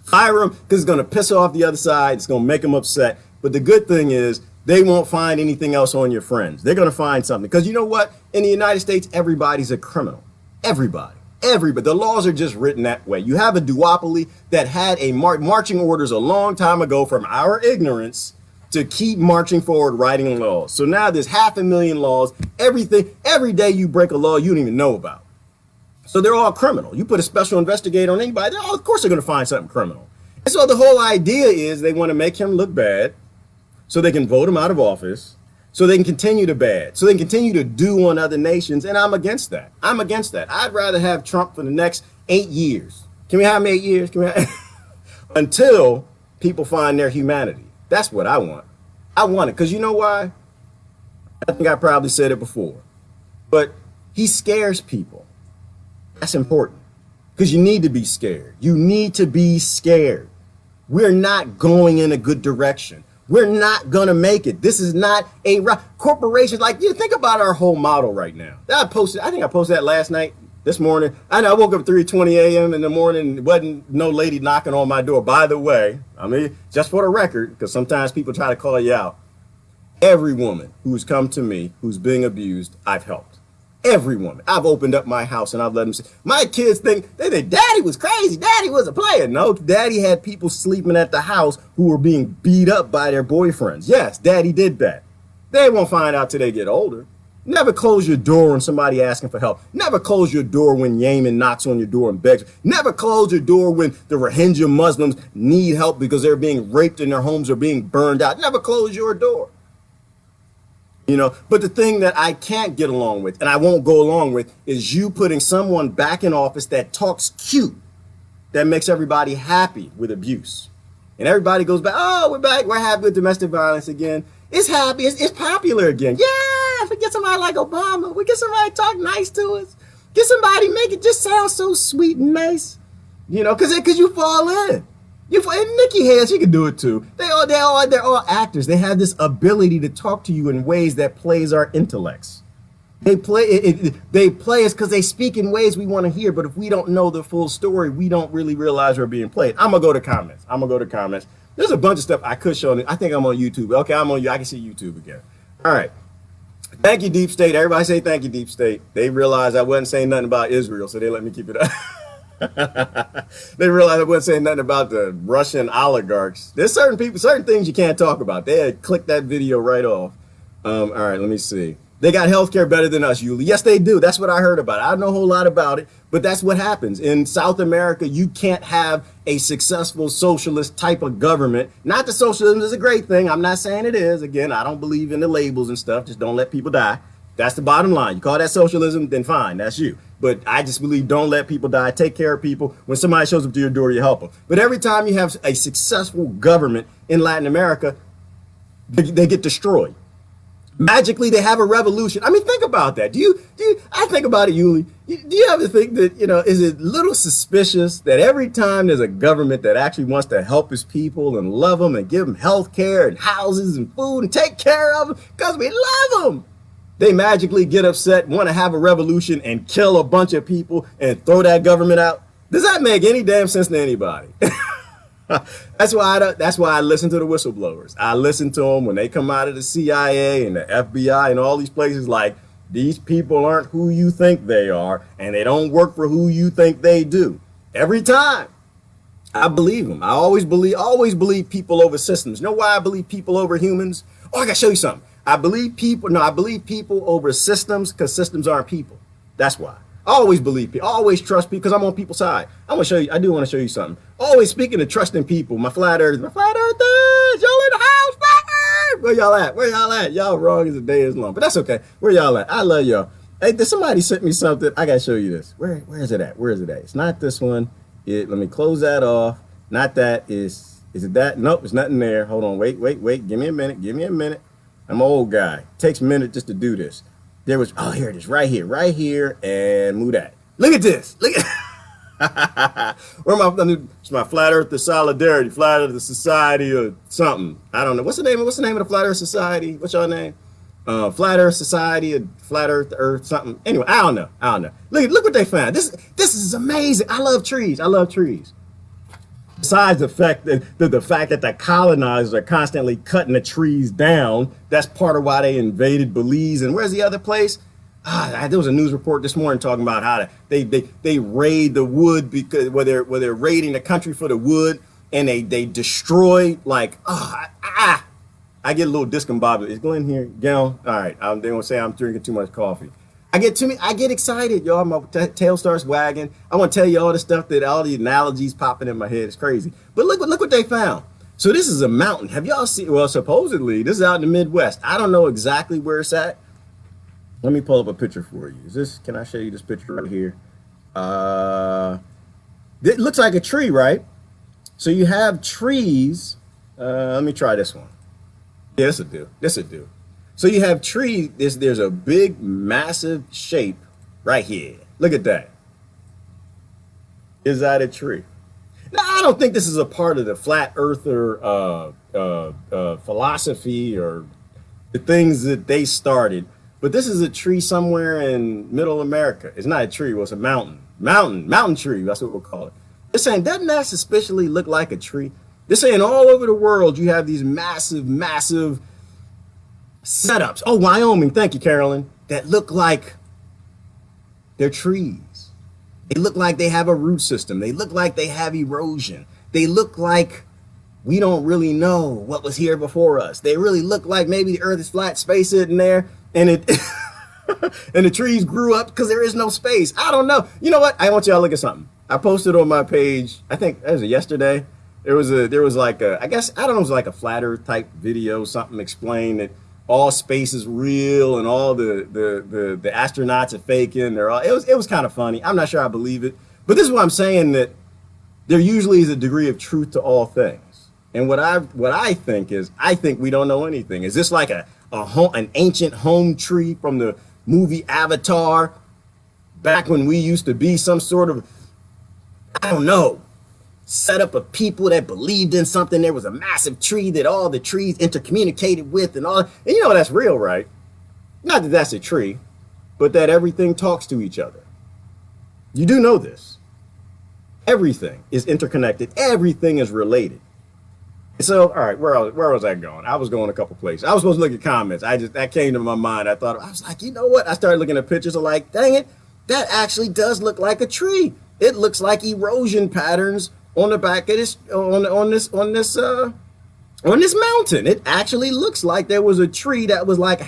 Fire him because it's going to piss off the other side. It's going to make them upset. But the good thing is they won't find anything else on your friends. They're going to find something. Because you know what? In the United States, everybody's a criminal. Everybody. The laws are just written that way. You have a duopoly that had a marching orders a long time ago from our ignorance to keep marching forward writing laws. So now there's 500,000 laws. Every day you break a law you don't even know about. So they're all criminal. You put a special investigator on anybody, of course they're going to find something criminal. And so the whole idea is they want to make him look bad so they can vote him out of office, so they can continue to bad, so they can continue to do on other nations. And I'm against that. I'd rather have Trump for the next 8 years. Can we have him 8 years? Until people find their humanity. That's what I want. I want it. Because you know why? I think I probably said it before. But he scares people. That's important. Because you need to be scared. You need to be scared. We're not going in a good direction. We're not going to make it. This is not a corporation. Like, you think about our whole model right now. I think I posted that last night, this morning. I know I woke up at 3:20 a.m. in the morning. Wasn't no lady knocking on my door. By the way, just for the record, because sometimes people try to call you out. Every woman who's come to me, who's being abused, I've helped. Every woman. I've opened up my house and I've let them see. My kids they think Daddy was crazy. Daddy was a player. No, Daddy had people sleeping at the house who were being beat up by their boyfriends. Yes, Daddy did that. They won't find out till they get older. Never close your door when somebody asking for help. Never close your door when Yemen knocks on your door and begs. Never close your door when the Rohingya Muslims need help because they're being raped and their homes are being burned out. Never close your door. But the thing that I can't get along with, and I won't go along with, is you putting someone back in office that talks cute, that makes everybody happy with abuse. And everybody goes back, oh, we're back, we're happy with domestic violence again. It's happy, it's popular again. Yeah, if we get somebody like Obama, we get somebody to talk nice to us. Get somebody, make it just sound so sweet and nice. Because you fall in. And Nikki Haley, she can do it too. They're all actors. They have this ability to talk to you in ways that plays our intellects. They play us because they speak in ways we want to hear. But if we don't know the full story, we don't really realize we're being played. I'm gonna go to comments. There's a bunch of stuff I could show. I think I'm on YouTube. Okay, I'm on you. I can see YouTube again. All right. Thank you, Deep State. Everybody say thank you, Deep State. They realized I wasn't saying nothing about Israel, so they let me keep it up. They realized I wasn't saying nothing about the Russian oligarchs. There's certain things you can't talk about. They had clicked that video right off. All right, let me see. They got healthcare better than us, Yuli. Yes, they do. That's what I heard about it. I don't know a whole lot about it, but that's what happens. In South America, you can't have a successful socialist type of government. Not that socialism is a great thing. I'm not saying it is. Again, I don't believe in the labels and stuff. Just don't let people die. That's the bottom line. You call that socialism, then fine, that's you. But I just believe don't let people die. Take care of people. When somebody shows up to your door, you help them. But every time you have a successful government in Latin America, they get destroyed. Magically, they have a revolution. Think about that. I think about it, Yuli. Do you ever think that, is it a little suspicious that every time there's a government that actually wants to help its people and love them and give them health care and houses and food and take care of them because we love them, they magically get upset, want to have a revolution and kill a bunch of people and throw that government out? Does that make any damn sense to anybody? That's why I listen to the whistleblowers. I listen to them when they come out of the CIA and the FBI and all these places. Like, these people aren't who you think they are, and they don't work for who you think they do. Every time I believe them. I always believe people over systems. You know why I believe people over humans? Oh, I gotta show you something. I believe people over systems because systems aren't people. That's why. I always believe people. I always trust people because I'm on people's side. I do want to show you something. Always speaking of trusting people. My flat earthers, y'all in the house, flat earth. Where y'all at? Where y'all at? Y'all wrong as the day is long, but that's okay. Where y'all at? I love y'all. Hey, did somebody sent me something? I gotta show you this. Where is it at? Where is it at? It's not this one. Let me close that off. Not that. Is it that? Nope, it's nothing there. Hold on. Wait. Give me a minute. I'm an old guy. Takes a minute just to do this. There was, oh, here it is, right here, and move that. Look at this. Look at it's my Flat Earth Solidarity, Flat Earth Society or something. I don't know. What's the name of the Flat Earth Society? What's your name? Flat Earth Society or Flat Earth something. Anyway, I don't know. Look what they found. This is amazing. I love trees. Besides the fact that the colonizers are constantly cutting the trees down, that's part of why they invaded Belize. And where's the other place? There was a news report this morning talking about how they raid the wood because where they're raiding the country for the wood, and they destroy like I get a little discombobulated. Is Glenn here? Gil? All right. They're gonna say I'm drinking too much coffee. I get excited, y'all. My tail starts wagging. I want to tell you all the stuff all the analogies popping in my head. It's crazy. But look what they found. So this is a mountain. Have y'all seen? Well, supposedly this is out in the Midwest. I don't know exactly where it's at. Let me pull up a picture for you. Can I show you this picture right here? It looks like a tree, right? So you have trees. Let me try this one. Yeah, this'll do. So you have trees, there's a big, massive shape right here. Look at that. Is that a tree? Now, I don't think this is a part of the flat earther philosophy or the things that they started, but this is a tree somewhere in middle America. It's not a tree, well, it's a mountain. Mountain tree, that's what we'll call it. They're saying, doesn't that suspiciously look like a tree? They're saying all over the world you have these massive setups. Oh, Wyoming, thank you, Carolyn. That look like they're trees. They look like they have a root system. They look like they have erosion. They look like we don't really know what was here before us. They really look like maybe the earth is flat, space isn't there, and it and the trees grew up because there is no space. I don't know. You know what? I want y'all to look at something. I posted on my page, I think that was yesterday. There was like a, I guess, I don't know, it was like a flat earth type video, something explained that all space is real and all the astronauts are faking. It was kind of funny. I'm not sure I believe it, but this is what I'm saying, that there usually is a degree of truth to all things. And what I think is, I think we don't know anything. Is this like an ancient home tree from the movie Avatar, back when we used to be some sort of, I don't know, setup of people that believed in something? There was a massive tree that all the trees intercommunicated with and all. And you know that's real, right? Not that that's a tree, but that everything talks to each other. You do know this. Everything is interconnected. Everything is related. So, all right, where was I going? I was going a couple places. I was supposed to look at comments. That came to my mind. I was like, you know what? I started looking at pictures of like, dang it, that actually does look like a tree. It looks like erosion patterns on the back of this, on this mountain. It actually looks like there was a tree that was like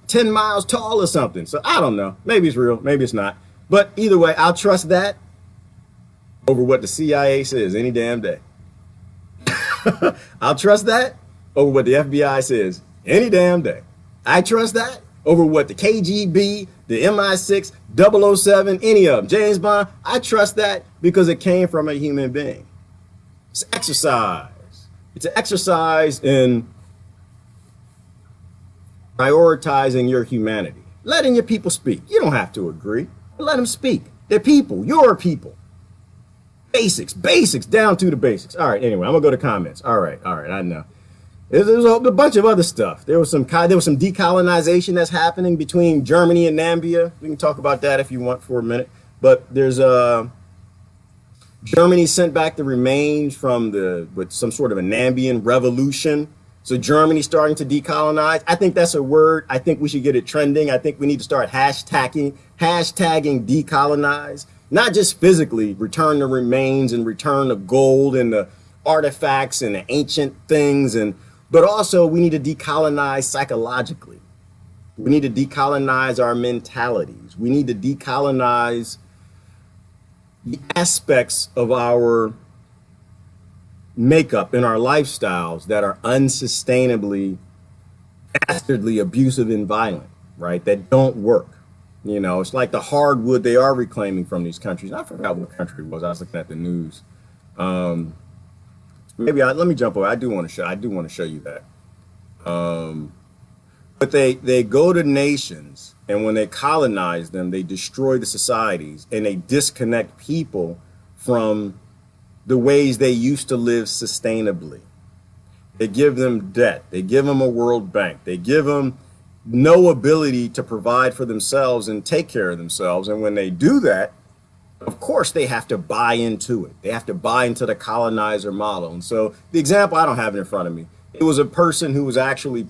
10 miles tall or something. So I don't know. Maybe it's real. Maybe it's not. But either way, I'll trust that over what the CIA says any damn day. I'll trust that over what the FBI says any damn day. I trust that over what the KGB, the MI6, 007, any of them, James Bond. I trust that because it came from a human being. It's exercise. It's an exercise in prioritizing your humanity, letting your people speak. You don't have to agree. Let them speak. They're people. Your people. Basics down to the basics. All right. Anyway, I'm gonna go to comments. All right. I know. There's a bunch of other stuff. There was some decolonization that's happening between Germany and Namibia. We can talk about that if you want for a minute. But there's Germany sent back the remains from with some sort of a Namibian revolution. So Germany's starting to decolonize. I think that's a word. I think we should get it trending. I think we need to start hashtagging decolonize. Not just physically, return the remains and return the gold and the artifacts and the ancient things, but also we need to decolonize psychologically. We need to decolonize our mentalities. We need to decolonize the aspects of our makeup and our lifestyles that are unsustainably, dastardly abusive and violent, right? That don't work. You know, it's like the hardwood they are reclaiming from these countries. I forgot what country it was. I was looking at the news. Let me jump over. I do want to show you that. But they go to nations, and when they colonize them, they destroy the societies and they disconnect people from the ways they used to live sustainably. They give them debt. They give them a World Bank. They give them no ability to provide for themselves and take care of themselves. And when they do that, of course, they have to buy into it. They have to buy into the colonizer model. And so the example, I don't have it in front of me. It was a person who was actually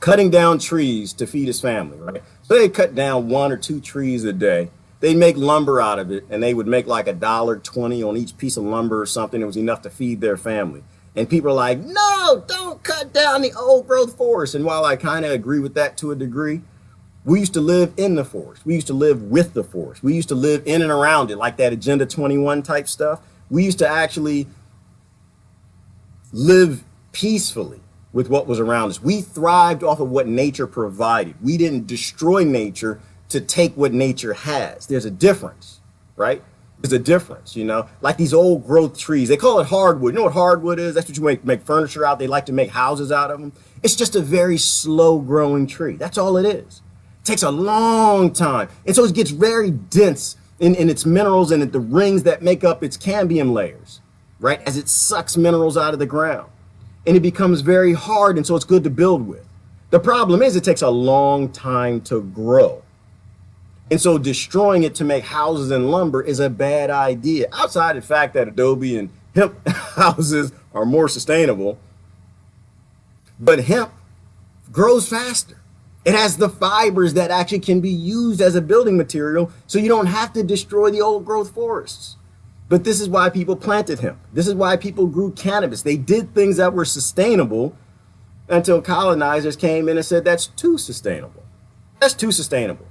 cutting down trees to feed his family, right? So they cut down 1 or 2 trees a day. They'd make lumber out of it, and they would make like $1.20 on each piece of lumber or something. It was enough to feed their family. And people are like, no, don't cut down the old growth forest. And while I kind of agree with that to a degree, we used to live in the forest. We used to live with the forest. We used to live in and around it, like that Agenda 21 type stuff. We used to actually live peacefully with what was around us. We thrived off of what nature provided. We didn't destroy nature to take what nature has. There's a difference, right? There's a difference, you know, like these old growth trees. They call it hardwood. You know what hardwood is? That's what you make furniture out. They like to make houses out of them. It's just a very slow growing tree. That's all it is. It takes a long time. And so it gets very dense in its minerals and the rings that make up its cambium layers, right? As it sucks minerals out of the ground. And it becomes very hard, and so it's good to build with. The problem is it takes a long time to grow. And so destroying it to make houses and lumber is a bad idea. Outside the fact that adobe and hemp houses are more sustainable, but hemp grows faster. It has the fibers that actually can be used as a building material, so you don't have to destroy the old growth forests. But this is why people planted hemp. This is why people grew cannabis. They did things that were sustainable until colonizers came in and said, that's too sustainable. That's too sustainable.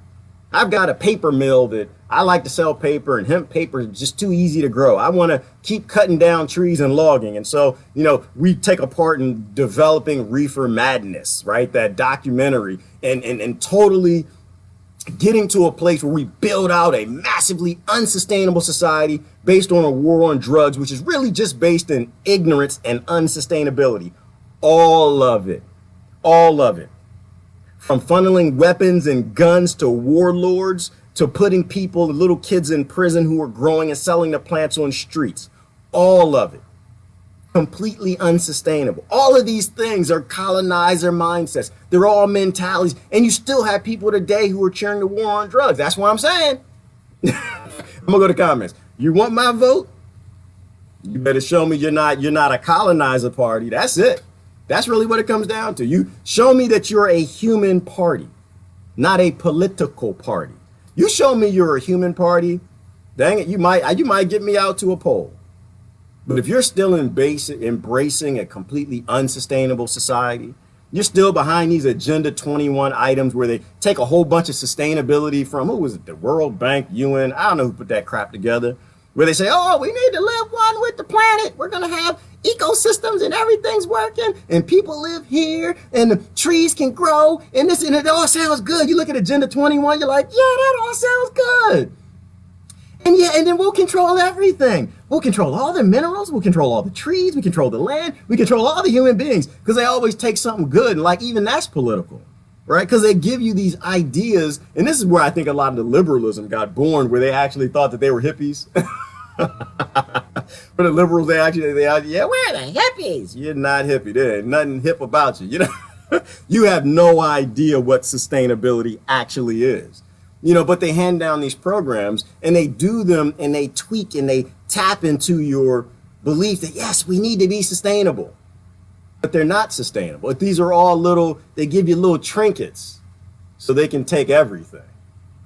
I've got a paper mill that I like to sell paper, and hemp paper is just too easy to grow. I want to keep cutting down trees and logging. And so, you know, we take a part in developing Reefer Madness, right? That documentary, and totally getting to a place where we build out a massively unsustainable society based on a war on drugs, which is really just based in ignorance and unsustainability. All of it. All of it. From funneling weapons and guns to warlords, to putting people, little kids in prison who are growing and selling the plants on streets. All of it. Completely unsustainable. All of these things are colonizer mindsets. They're all mentalities. And you still have people today who are cheering the war on drugs. That's what I'm saying. I'm gonna go to comments. You want my vote? You better show me you're not a colonizer party. That's it. That's really what it comes down to. You show me that you're a human party, not a political party. You show me you're a human party, dang it, you might get me out to a poll. But if you're still embracing a completely unsustainable society, you're still behind these Agenda 21 items where they take a whole bunch of sustainability from, who was it, the World Bank, UN, I don't know who put that crap together, where they say, oh, we need to live one with the planet. We're going to have ecosystems and everything's working and people live here and the trees can grow and this, and it all sounds good. You look at Agenda 21, you're like, yeah, that all sounds good. And yeah, and then we'll control everything. We'll control all the minerals. We'll control all the trees. We control the land. We control all the human beings, because they always take something good. And like, even that's political, right? Because they give you these ideas. And this is where I think a lot of the liberalism got born, where they actually thought that they were hippies. For the liberals, yeah, we're the hippies. You're not hippie. There ain't nothing hip about you. You know, you have no idea what sustainability actually is. You know, but they hand down these programs and they do them and they tweak and they tap into your belief that, yes, we need to be sustainable. But they're not sustainable. These are all they give you little trinkets so they can take everything.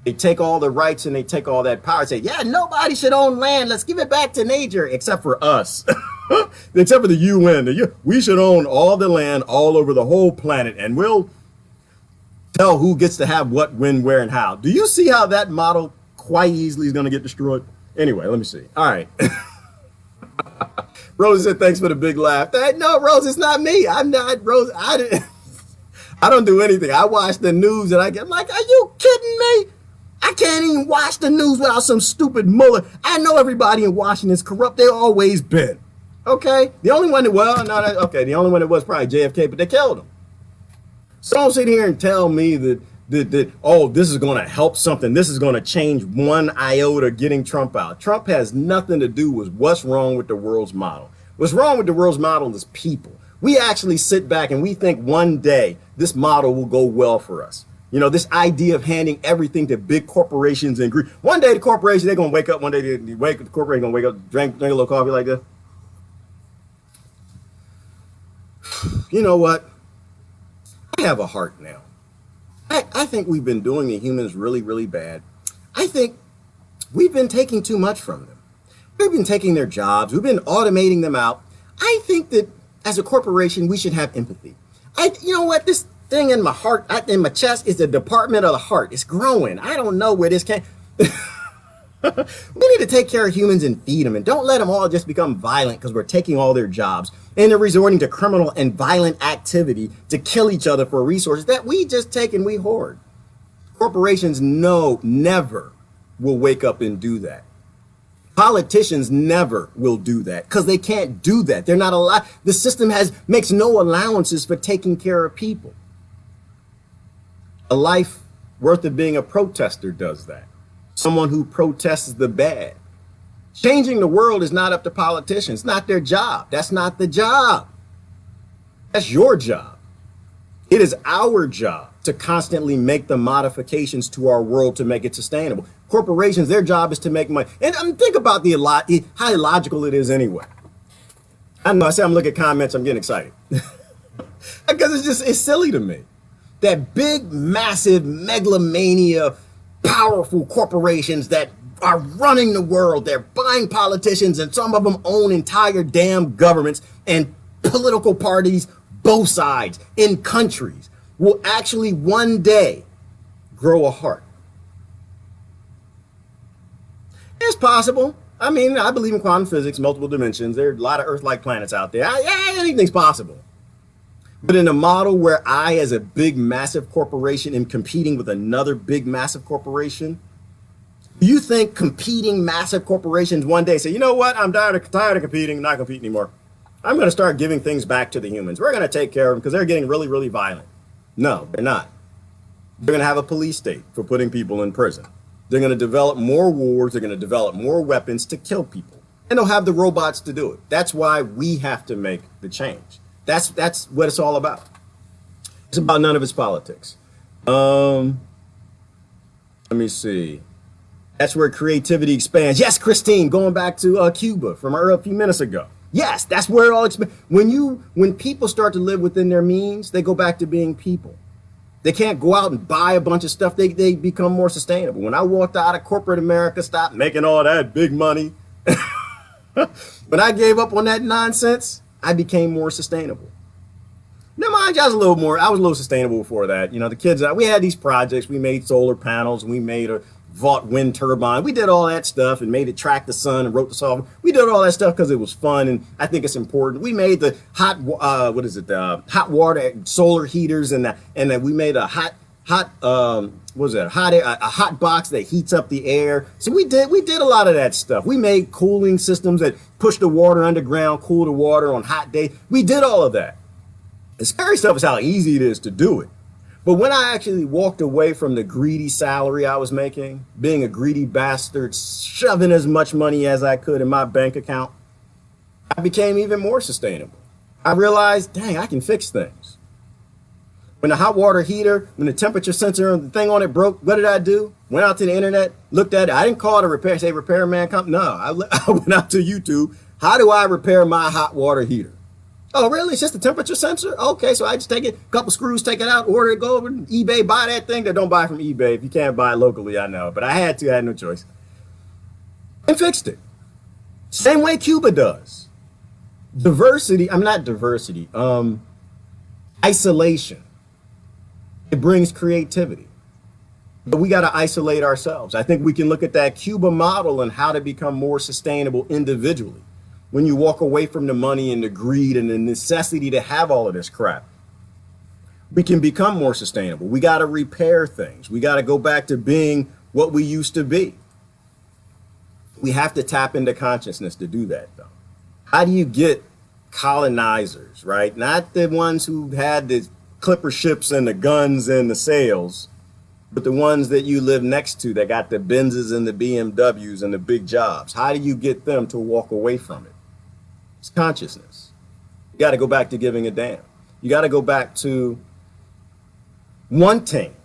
They take all the rights and they take all that power. Say, yeah, nobody should own land. Let's give it back to nature, except for us. Except for the UN. We should own all the land all over the whole planet, and we'll tell who gets to have what, when, where, and how. Do you see how that model quite easily is going to get destroyed? Anyway, let me see. All right. Rose said, thanks for the big laugh. No, Rose, it's not me. I'm not, Rose. I don't do anything. I watch the news and I'm like, are you kidding me? I can't even watch the news without some stupid mullah. I know everybody in Washington is corrupt. They always been. Okay? The only one that, the only one that was probably JFK, but they killed him. So don't sit here and tell me that oh, this is going to help something. This is going to change one iota getting Trump out. Trump has nothing to do with what's wrong with the world's model. What's wrong with the world's model is people. We actually sit back and we think one day this model will go well for us. You know, this idea of handing everything to big corporations and greed. One day the corporation, they're going to wake up. One day the corporation going to wake up, drink a little coffee like this. You know what? I have a heart now. I think we've been doing the humans really, really bad. I think we've been taking too much from them. We've been taking their jobs. We've been automating them out. I think that as a corporation, we should have empathy. You know what? This thing in my heart, in my chest, is the department of the heart. It's growing. I don't know where this came. We need to take care of humans and feed them, and don't let them all just become violent because we're taking all their jobs and they're resorting to criminal and violent activity to kill each other for resources that we just take and we hoard. Corporations never will wake up and do that. Politicians never will do that because they can't do that. They're not allowed. The system makes no allowances for taking care of people. A life worth of being a protester does that. Someone who protests the bad. Changing the world is not up to politicians. It's not their job. That's not the job. That's your job. It is our job to constantly make the modifications to our world to make it sustainable. Corporations, their job is to make money. And think about how illogical it is anyway. I know I say I'm looking at comments, I'm getting excited. Because it's silly to me. That big, massive, megalomania, powerful corporations that are running the world, they're buying politicians, and some of them own entire damn governments and political parties, both sides, in countries, will actually one day grow a heart. It's possible. I mean, I believe in quantum physics, multiple dimensions. There are a lot of Earth-like planets out there. Anything's possible. But in a model where I, as a big, massive corporation, am competing with another big, massive corporation, do you think competing massive corporations one day say, you know what, I'm tired of competing, not compete anymore. I'm going to start giving things back to the humans. We're going to take care of them because they're getting really, really violent. No, they're not. They're going to have a police state for putting people in prison. They're going to develop more wars. They're going to develop more weapons to kill people. And they'll have the robots to do it. That's why we have to make the change. That's what it's all about. It's about none of its politics. Let me see. That's where creativity expands. Yes, Christine, going back to Cuba from a few minutes ago. Yes, that's where it all expands. When people start to live within their means, they go back to being people. They can't go out and buy a bunch of stuff. They become more sustainable. When I walked out of corporate America, stopped making all that big money. When I gave up on that nonsense, I became more sustainable. Now, mind you, I was a little sustainable before that. You know, the kids, we had these projects. We made solar panels. We made a Vought wind turbine. We did all that stuff and made it track the sun and wrote the software. We did all that stuff because it was fun and I think it's important. We made the hot water solar heaters and then we made a hot box that heats up the air. So we did a lot of that stuff. We made cooling systems that push the water underground, cool the water on hot days. We did all of that. The scary stuff is how easy it is to do it. But when I actually walked away from the greedy salary I was making, being a greedy bastard, shoving as much money as I could in my bank account, I became even more sustainable. I realized, dang, I can fix things. When the hot water heater, when the temperature sensor and the thing on it broke, what did I do? Went out to the internet, looked at it. I didn't call it a repairman company. No, I went out to YouTube. How do I repair my hot water heater? Oh, really? It's just a temperature sensor? Okay, so I just take it, a couple screws, take it out, order it, go over to eBay, buy that thing. Don't buy from eBay. If you can't buy it locally, I know. But I had no choice. And fixed it. Same way Cuba does. Diversity, isolation. It brings creativity. But we got to isolate ourselves. I think we can look at that Cuba model and how to become more sustainable individually. When you walk away from the money and the greed and the necessity to have all of this crap, we can become more sustainable. We got to repair things. We got to go back to being what we used to be. We have to tap into consciousness to do that, though. How do you get colonizers, right? Not the ones who had the clipper ships and the guns and the sails, but the ones that you live next to that got the Benzes and the BMWs and the big jobs. How do you get them to walk away from it? It's consciousness. You got to go back to giving a damn. You got to go back to wanting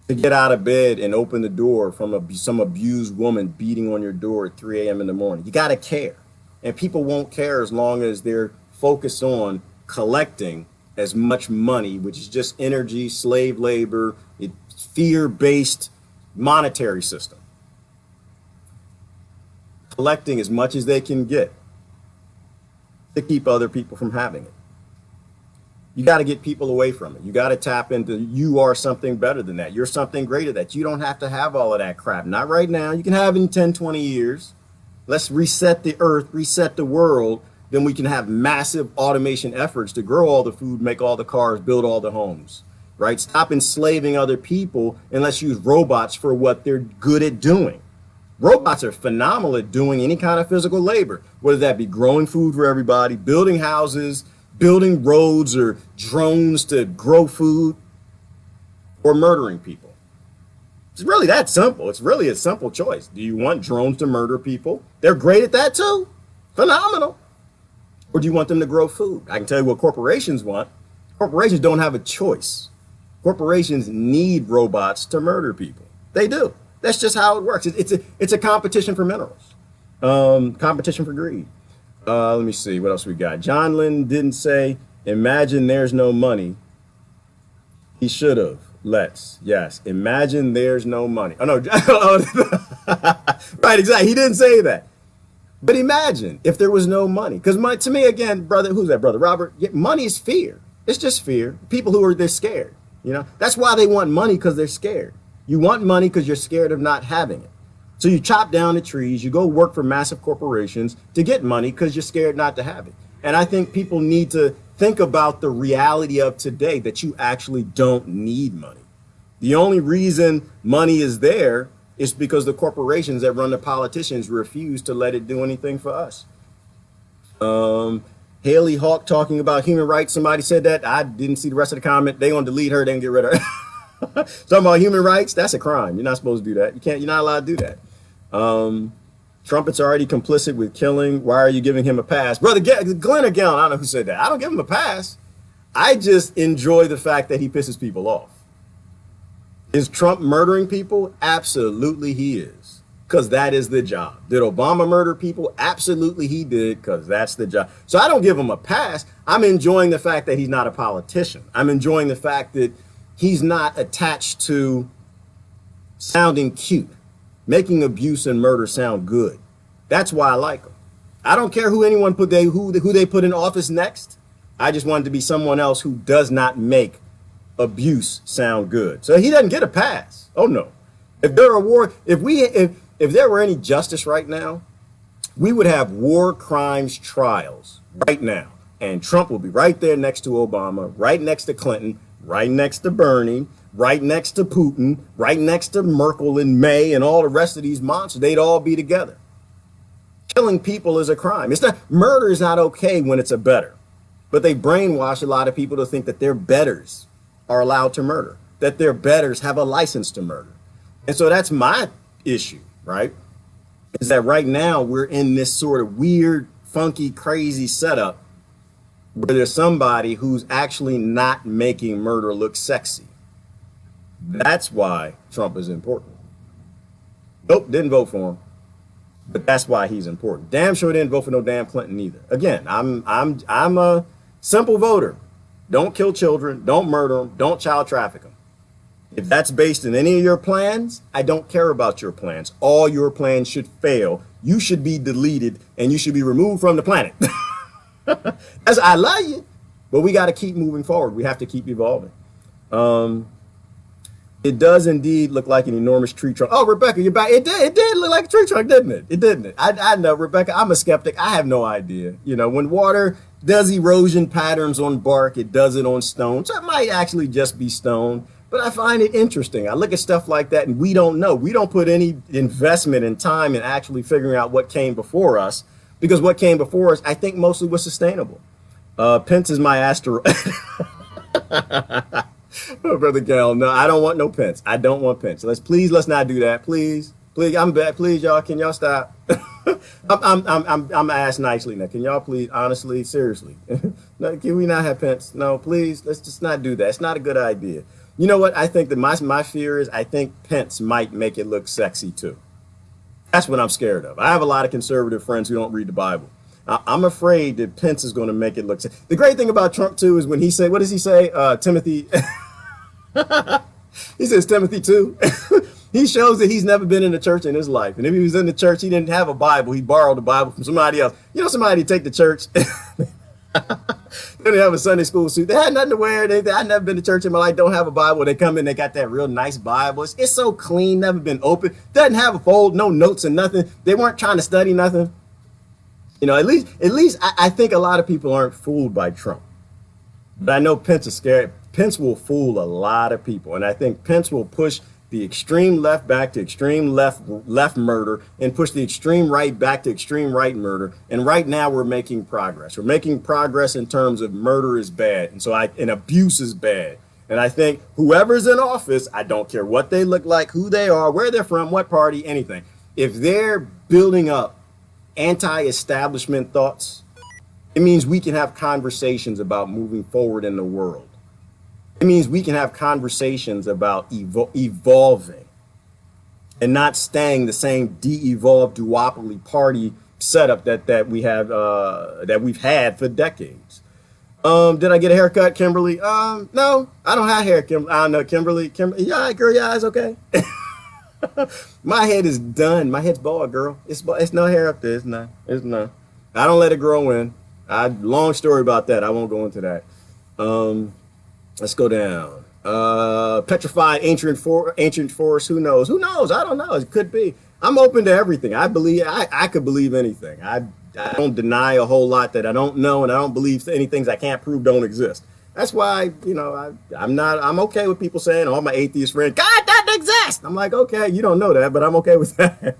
to get out of bed and open the door from some abused woman beating on your door at 3 a.m. in the morning. You got to care. And people won't care as long as they're focused on collecting as much money, which is just energy, slave labor, fear-based monetary system. Collecting as much as they can get to keep other people from having it. You got to get people away from it. You got to tap into you are something better than that. You're something greater than that. You don't have to have all of that crap. Not right now. You can have it in 10, 20 years. Let's reset the earth, reset the world. Then we can have massive automation efforts to grow all the food, make all the cars, build all the homes, right? Stop enslaving other people and let's use robots for what they're good at doing. Robots are phenomenal at doing any kind of physical labor, whether that be growing food for everybody, building houses, building roads, or drones to grow food, or murdering people. It's really that simple. It's really a simple choice. Do you want drones to murder people? They're great at that too. Phenomenal. Or do you want them to grow food? I can tell you what corporations want. Corporations don't have a choice. Corporations need robots to murder people. They do. That's just how it works. It's a competition for minerals, competition for greed. Let me see what else we got. John Lynn didn't say, imagine there's no money. He should have. Yes. Imagine there's no money. Oh, no. Right, exactly. He didn't say that. But imagine if there was no money. Because to me, again, brother, who's that, brother? Robert, money is fear. It's just fear. People they're scared. You know, that's why they want money, because they're scared. You want money because you're scared of not having it. So you chop down the trees, you go work for massive corporations to get money because you're scared not to have it. And I think people need to think about the reality of today, that you actually don't need money. The only reason money is there is because the corporations that run the politicians refuse to let it do anything for us. Haley Hawk talking about human rights. Somebody said that. I didn't see the rest of the comment. They gonna delete her, then get rid of her. Talking about human rights, that's a crime. You're not supposed to do that. You're not allowed to do that. Trumpet's already complicit with killing. Why are you giving him a pass? Brother Glenn or Gallon, I don't know who said that. I don't give him a pass. I just enjoy the fact that he pisses people off. Is Trump murdering people? Absolutely he is, because that is the job. Did Obama murder people? Absolutely he did, because that's the job. So I don't give him a pass. I'm enjoying the fact that he's not a politician. I'm enjoying the fact that he's not attached to sounding cute, making abuse and murder sound good. That's why I like him. I don't care who anyone who they put in office next. I just wanted to be someone else who does not make abuse sound good. So he doesn't get a pass. Oh no. If there were any justice right now, we would have war crimes trials right now. And Trump will be right there next to Obama, right next to Clinton, right next to Bernie, right next to Putin, right next to Merkel and May and all the rest of these monsters. They'd all be together. Killing people is a crime. Murder is not okay when it's a better. But they brainwash a lot of people to think that their betters are allowed to murder, that their betters have a license to murder. And so that's my issue, right? Is that right now we're in this sort of weird, funky, crazy setup where there's somebody who's actually not making murder look sexy. That's why Trump is important. Nope, didn't vote for him. But that's why he's important. Damn sure didn't vote for no damn Clinton either. Again, I'm Simple voter. Don't kill children. Don't murder them. Don't child traffic them. If that's based in any of your plans, I don't care about your plans. All your plans should fail. You should be deleted and you should be removed from the planet. I love you, but we got to keep moving forward. We have to keep evolving. It does indeed look like an enormous tree trunk. Oh, Rebecca, you're back. It did look like a tree trunk, didn't it? It didn't. I know, Rebecca, I'm a skeptic. I have no idea. You know, when water does erosion patterns on bark, it does it on stone. So it might actually just be stone. But I find it interesting. I look at stuff like that and we don't know. We don't put any investment in time in actually figuring out what came before us, because what came before us, I think mostly was sustainable. Pence is my asteroid. Oh, Brother Gal, no, I don't want no Pence. I don't want Pence. Let's not do that. Please, I'm back. Please, y'all, can y'all stop? I'm asked nicely now. Can y'all please, honestly, seriously, no, can we not have Pence? No, please, let's just not do that. It's not a good idea. You know what? I think that my fear is I think Pence might make it look sexy too. That's what I'm scared of. I have a lot of conservative friends who don't read the Bible. I'm afraid that Pence is going to make it look sexy. The great thing about Trump too is when he said, what does he say? Timothy. He says Timothy too. He shows that he's never been in a church in his life. And if he was in the church, he didn't have a Bible. He borrowed the Bible from somebody else. You know, somebody take the church. Then they have a Sunday school suit. They had nothing to wear. I've never been to church in my life. Don't have a Bible. They come in. They got that real nice Bible. It's so clean. Never been open. Doesn't have a fold. No notes and nothing. They weren't trying to study nothing. You know, at least I think a lot of people aren't fooled by Trump. But I know Pence is scared. Pence will fool a lot of people. And I think Pence will push the extreme left back to extreme left murder and push the extreme right back to extreme right murder. And right now we're making progress. We're making progress in terms of murder is bad. And abuse is bad. And I think whoever's in office, I don't care what they look like, who they are, where they're from, what party, anything. If they're building up anti-establishment thoughts, it means we can have conversations about moving forward in the world. It means we can have conversations about evolving and not staying the same de-evolved duopoly party setup that we have that we've had for decades. Did I get a haircut, Kimberly? No, I don't have hair, Kimberly. I don't know, Kimberly. Yeah, girl, your eyes okay? My head is done. My head's bald, girl. It's no hair up there. It's not. I don't let it grow in. Long story about that. I won't go into that. Let's go down. Petrified ancient forest. Who knows? I don't know. It could be. I'm open to everything. I believe I could believe anything. I don't deny a whole lot that I don't know, and I don't believe any things I can't prove don't exist. That's why, I'm okay with people saying, all my atheist friends, God doesn't exist. I'm like, okay, you don't know that, but I'm okay with that.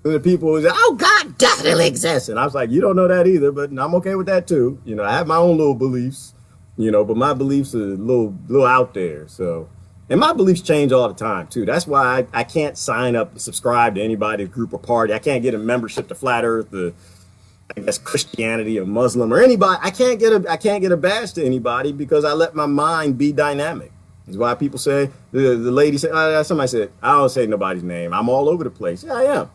The people who say, oh, God definitely exists. And I was like, you don't know that either, but I'm okay with that too. I have my own little beliefs, but my beliefs are a little out there. So, and my beliefs change all the time too. That's why I can't sign up and subscribe to anybody's group or party. I can't get a membership to Flat Earth, I guess Christianity or Muslim or anybody. I can't get a badge to anybody because I let my mind be dynamic. That's why people say, the lady said, somebody said, I don't say nobody's name. I'm all over the place. Yeah, I am.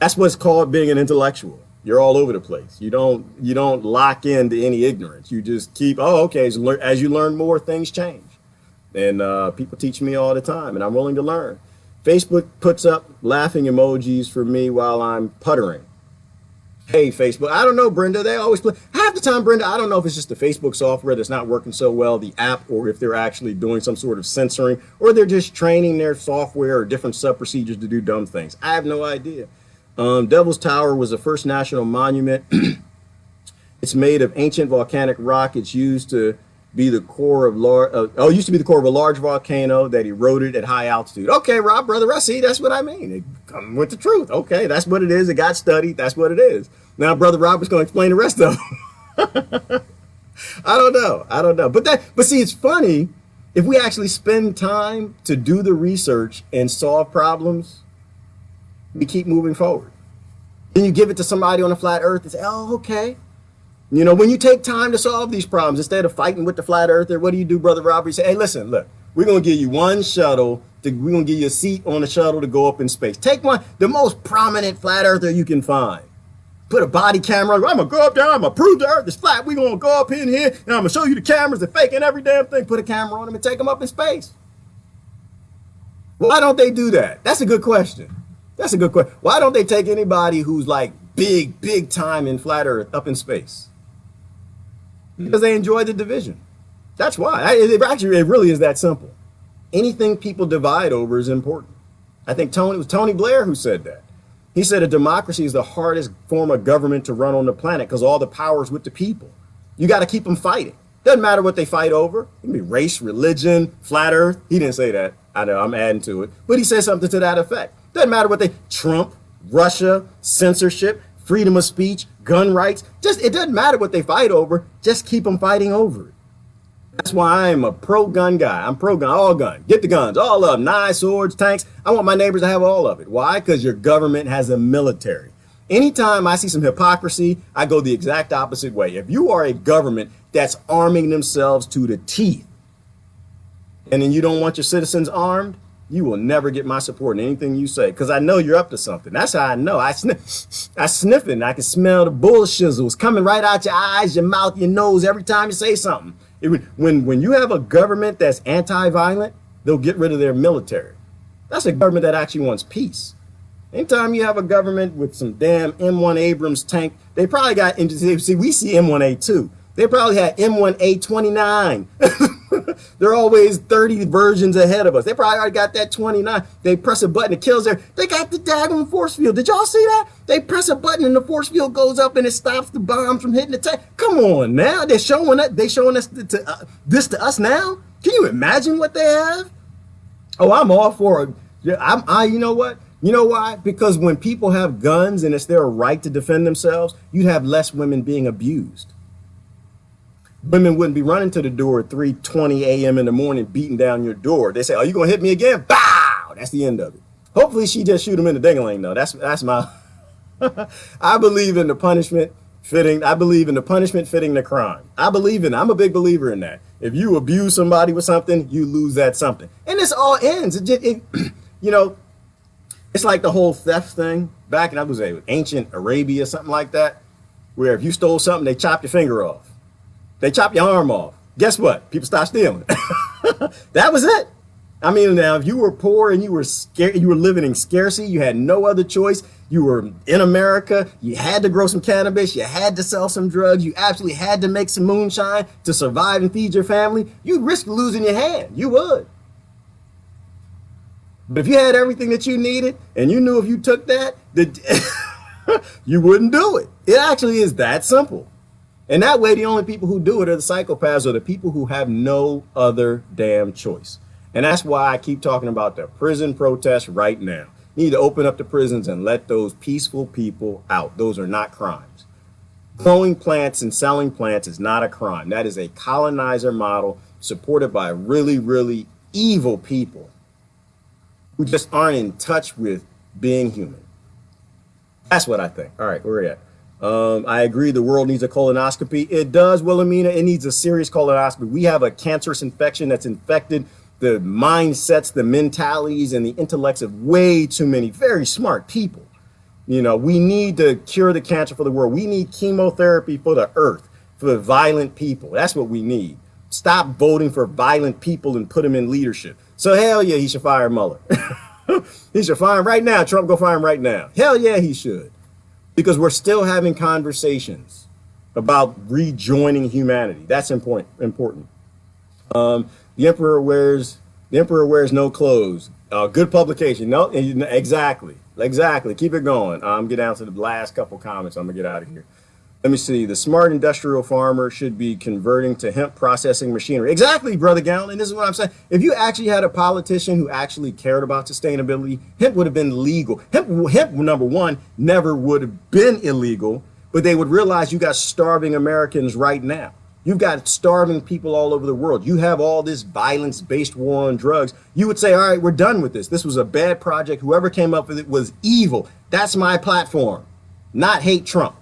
That's what's called being an intellectual. You're all over the place. You don't lock into any ignorance. You just keep, okay, as you learn more, things change. And people teach me all the time, and I'm willing to learn. Facebook puts up laughing emojis for me while I'm puttering. Hey, Facebook. I don't know, Brenda. They always play. Half the time, Brenda, I don't know if it's just the Facebook software that's not working so well, the app, or if they're actually doing some sort of censoring, or they're just training their software or different sub-procedures to do dumb things. I have no idea. Devil's Tower was the first national monument. It's made of ancient volcanic rock. It's used to be the core of used to be the core of a large volcano that eroded at high altitude. Okay, Rob, brother, I see. That's what I mean. It come with the truth. Okay, that's what it is. It got studied. That's what it is. Now, brother Robert's going to explain the rest of it. I don't know. But see, it's funny. If we actually spend time to do the research and solve problems, we keep moving forward. Then you give it to somebody on the flat earth and say, oh, okay. When you take time to solve these problems, instead of fighting with the flat earther, what do, Brother Robert? You say, hey, listen, look, we're going to give you one shuttle. We're going to give you a seat on the shuttle to go up in space. Take the most prominent flat earther you can find. put a body camera. I'm gonna go up there. I'm gonna prove the earth is flat. We're gonna go up in here and I'm gonna show you the cameras. They're faking every damn thing. Put a camera on them and take them up in space. Why don't they do that? That's a good question. That's a good question. Why don't they take anybody who's like big time in flat earth up in space? Because they enjoy the division. That's why. It really is that simple. Anything people divide over is important. I think it was Tony Blair who said that. He said a democracy is the hardest form of government to run on the planet because all the power is with the people. You got to keep them fighting. Doesn't matter what they fight over. It can be race, religion, flat earth. He didn't say that. I know, I'm adding to it. But he said something to that effect. Doesn't matter what Trump, Russia, censorship, freedom of speech, gun rights. It doesn't matter what they fight over. Just keep them fighting over it. That's why I'm a pro-gun guy. I'm pro-gun, all gun. Get the guns, all of them, knives, swords, tanks. I want my neighbors to have all of it. Why? Because your government has a military. Anytime I see some hypocrisy, I go the exact opposite way. If you are a government that's arming themselves to the teeth, and then you don't want your citizens armed, you will never get my support in anything you say, because I know you're up to something. That's how I know. I sniff it, and I can smell the bullshizzles coming right out your eyes, your mouth, your nose every time you say something. When you have a government that's anti-violent, they'll get rid of their military. That's a government that actually wants peace. Anytime you have a government with some damn M1 Abrams tank, they probably got, see, we see M1A too. They probably had M1A29. They're always 30 versions ahead of us. They probably already got that 29. They press a button, it kills their, they got the daggone force field. Did y'all see that? They press a button and the force field goes up and it stops the bombs from hitting the tank. Come on now, they're showing us, this to us now? Can you imagine what they have? Oh, I'm all for it. You know what? You know why? Because when people have guns and it's their right to defend themselves, you'd have less women being abused. Women wouldn't be running to the door at 3:20 a.m. in the morning beating down your door. They say, "Are you gonna hit me again?" Bow! That's the end of it. Hopefully she just shoot him in the ding-a-ling though. That's my I believe in the punishment fitting. I believe in the punishment fitting the crime. I'm a big believer in that. If you abuse somebody with something, you lose that something. And this all ends. You know, it's like the whole theft thing back in, I was ancient Arabia, something like that, where if you stole something, they chop your finger off. They chop your arm off. Guess what? People stop stealing. That was it. I mean, now, if you were poor and you were scared, you were living in scarcity, you had no other choice. You were in America. You had to grow some cannabis. You had to sell some drugs. You absolutely had to make some moonshine to survive and feed your family. You'd risk losing your hand. You would. But if you had everything that you needed and you knew if you took that, you wouldn't do it. It actually is that simple. And that way, the only people who do it are the psychopaths or the people who have no other damn choice. And that's why I keep talking about the prison protests right now. You need to open up the prisons and let those peaceful people out. Those are not crimes. Growing plants and selling plants is not a crime. That is a colonizer model supported by really, really evil people who just aren't in touch with being human. That's what I think. All right, where are we at? I agree the world needs a colonoscopy. It does, Wilhelmina. It needs a serious colonoscopy. We have a cancerous infection that's infected the mindsets, the mentalities, and the intellects of way too many very smart people. You know, we need to cure the cancer for the world. We need chemotherapy for the earth, for the violent people. That's what we need. Stop voting for violent people and put them in leadership. So hell yeah, he should fire Mueller. He should fire him right now. Trump go fire him right now. Hell yeah, he should. Because we're still having conversations about rejoining humanity. That's important. The emperor wears no clothes. Good publication. No, exactly. Keep it going. Get down to the last couple comments. I'm gonna get out of here. Let me see. The smart industrial farmer should be converting to hemp processing machinery. Exactly, Brother Gallon. This is what I'm saying. If you actually had a politician who actually cared about sustainability, hemp would have been legal. Hemp, number one, never would have been illegal, but they would realize you got starving Americans right now. You've got starving people all over the world. You have all this violence-based war on drugs. You would say, all right, we're done with this. This was a bad project. Whoever came up with it was evil. That's my platform, not hate Trump.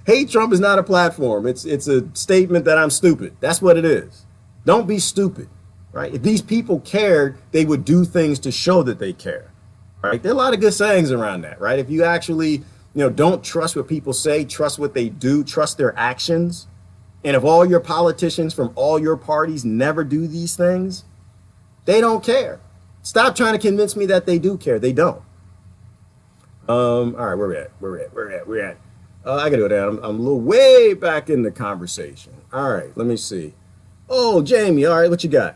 Hate Trump is not a platform. It's a statement that I'm stupid. That's what it is. Don't be stupid, right? If these people cared, they would do things to show that they care, right? There are a lot of good sayings around that, right? If you actually don't trust what people say, trust what they do, trust their actions. And if all your politicians from all your parties never do these things, they don't care. Stop trying to convince me that they do care. They don't. All right, where we at? I gotta go down. I'm a little way back in the conversation. All right, let me see. Oh, Jamie, all right, what you got?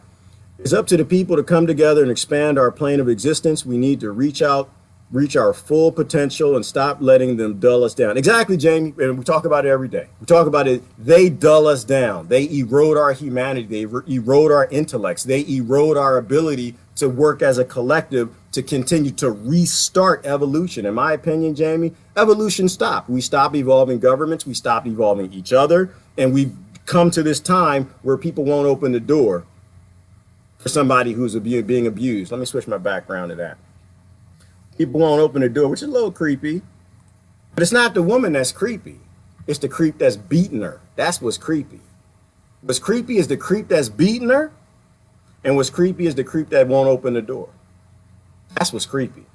It's up to the people to come together and expand our plane of existence. We need to reach our full potential and stop letting them dull us down. Exactly, Jamie, and we talk about it every day. We talk about it. They dull us down. They erode our humanity. They erode our intellects. They erode our ability to work as a collective to continue to restart evolution. In my opinion, Jamie, evolution stopped. We stopped evolving governments. We stopped evolving each other. And we've come to this time where people won't open the door for somebody who's being abused. Let me switch my background to that. People won't open the door, which is a little creepy. But it's not the woman that's creepy. It's the creep that's beating her. That's what's creepy. What's creepy is the creep that's beating her. And what's creepy is the creep that won't open the door. That's what's creepy.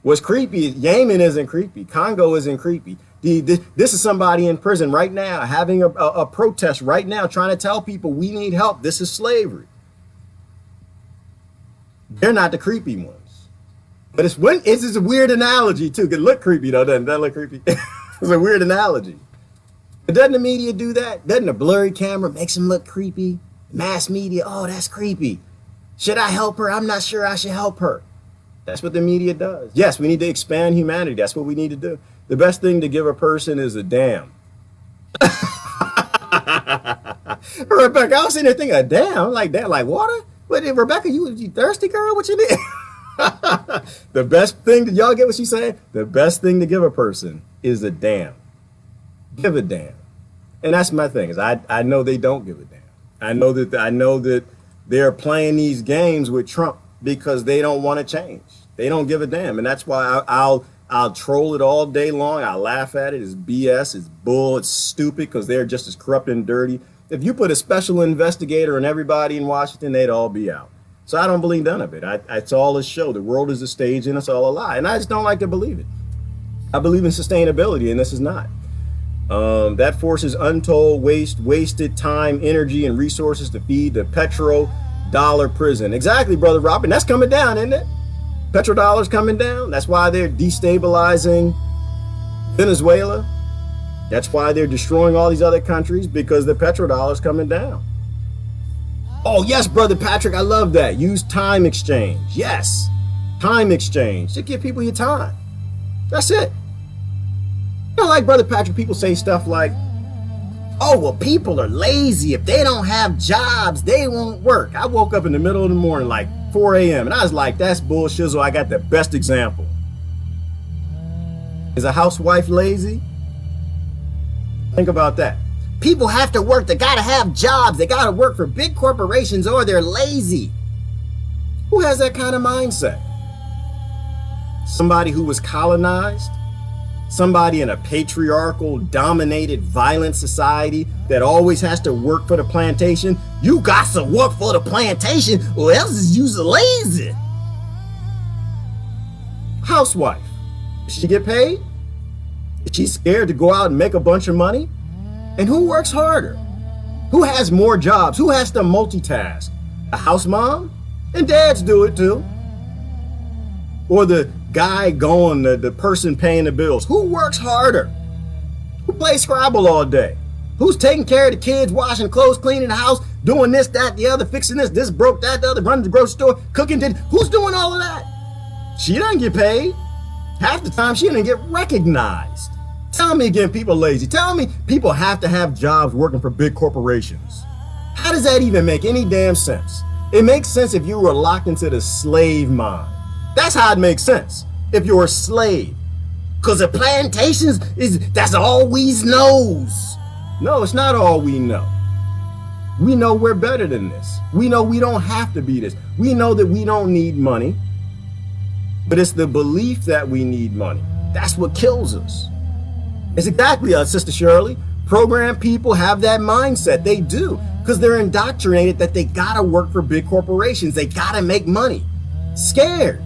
What's creepy is Yemen isn't creepy. Congo isn't creepy. This is somebody in prison right now having a protest right now trying to tell people we need help. This is slavery. They're not the creepy ones. But it's a weird analogy too. It could look creepy though, doesn't that look creepy? It's a weird analogy. But doesn't the media do that? Doesn't a blurry camera makes them look creepy? Mass media, oh, that's creepy. Should I help her? I'm not sure I should help her. That's what the media does. Yes, we need to expand humanity. That's what we need to do. The best thing to give a person is a damn. Rebecca, I was sitting there thinking, a damn? Like that, like water? What, Rebecca, you thirsty, girl? What you did? The best thing, did y'all get what she's saying? The best thing to give a person is a damn. Give a damn. And that's my thing, is I know they don't give a damn. I know that they're playing these games with Trump because they don't want to change. They don't give a damn. And that's why I'll troll it all day long. I'll laugh at it. It's BS. It's bull. It's stupid because they're just as corrupt and dirty. If you put a special investigator on everybody in Washington, they'd all be out. So I don't believe none of it. It's all a show. The world is a stage and it's all a lie. And I just don't like to believe it. I believe in sustainability, and this is not. That forces untold wasted time, energy, and resources to feed the petrodollar prison. Exactly, Brother Robin. That's coming down, isn't it? Petrodollar's coming down. That's why they're destabilizing Venezuela. That's why they're destroying all these other countries, because the petrodollar's coming down. Oh, yes, Brother Patrick, I love that. Use time exchange. Yes, time exchange. To give people your time. That's it. You know, like Brother Patrick, people say stuff like, oh, well, people are lazy. If they don't have jobs, they won't work. I woke up in the middle of the morning, like 4 a.m., and I was like, that's bullshit. So I got the best example. Is a housewife lazy? Think about that. People have to work. They got to have jobs. They got to work for big corporations or they're lazy. Who has that kind of mindset? Somebody who was colonized? Somebody in a patriarchal, dominated, violent society that always has to work for the plantation? You got to work for the plantation or else is you lazy. Housewife. Does she get paid? Is she scared to go out and make a bunch of money? And who works harder? Who has more jobs? Who has to multitask? A house mom? And dads do it too. Or the guy going, the person paying the bills. Who works harder? Who plays Scrabble all day? Who's taking care of the kids, washing clothes, cleaning the house, doing this, that, the other, fixing this broke, that, the other, running the grocery store, cooking? Who's doing all of that? She doesn't get paid. Half the time she doesn't get recognized. Tell me again, people lazy. Tell me people have to have jobs working for big corporations. How does that even make any damn sense? It makes sense if you were locked into the slave mind. That's how it makes sense. If you're a slave. Because the plantations, that's all we knows. No, it's not all we know. We know we're better than this. We know we don't have to be this. We know that we don't need money. But it's the belief that we need money. That's what kills us. It's exactly, Sister Shirley. Programmed people have that mindset. They do. Because they're indoctrinated that they gotta work for big corporations. They gotta make money. Scared.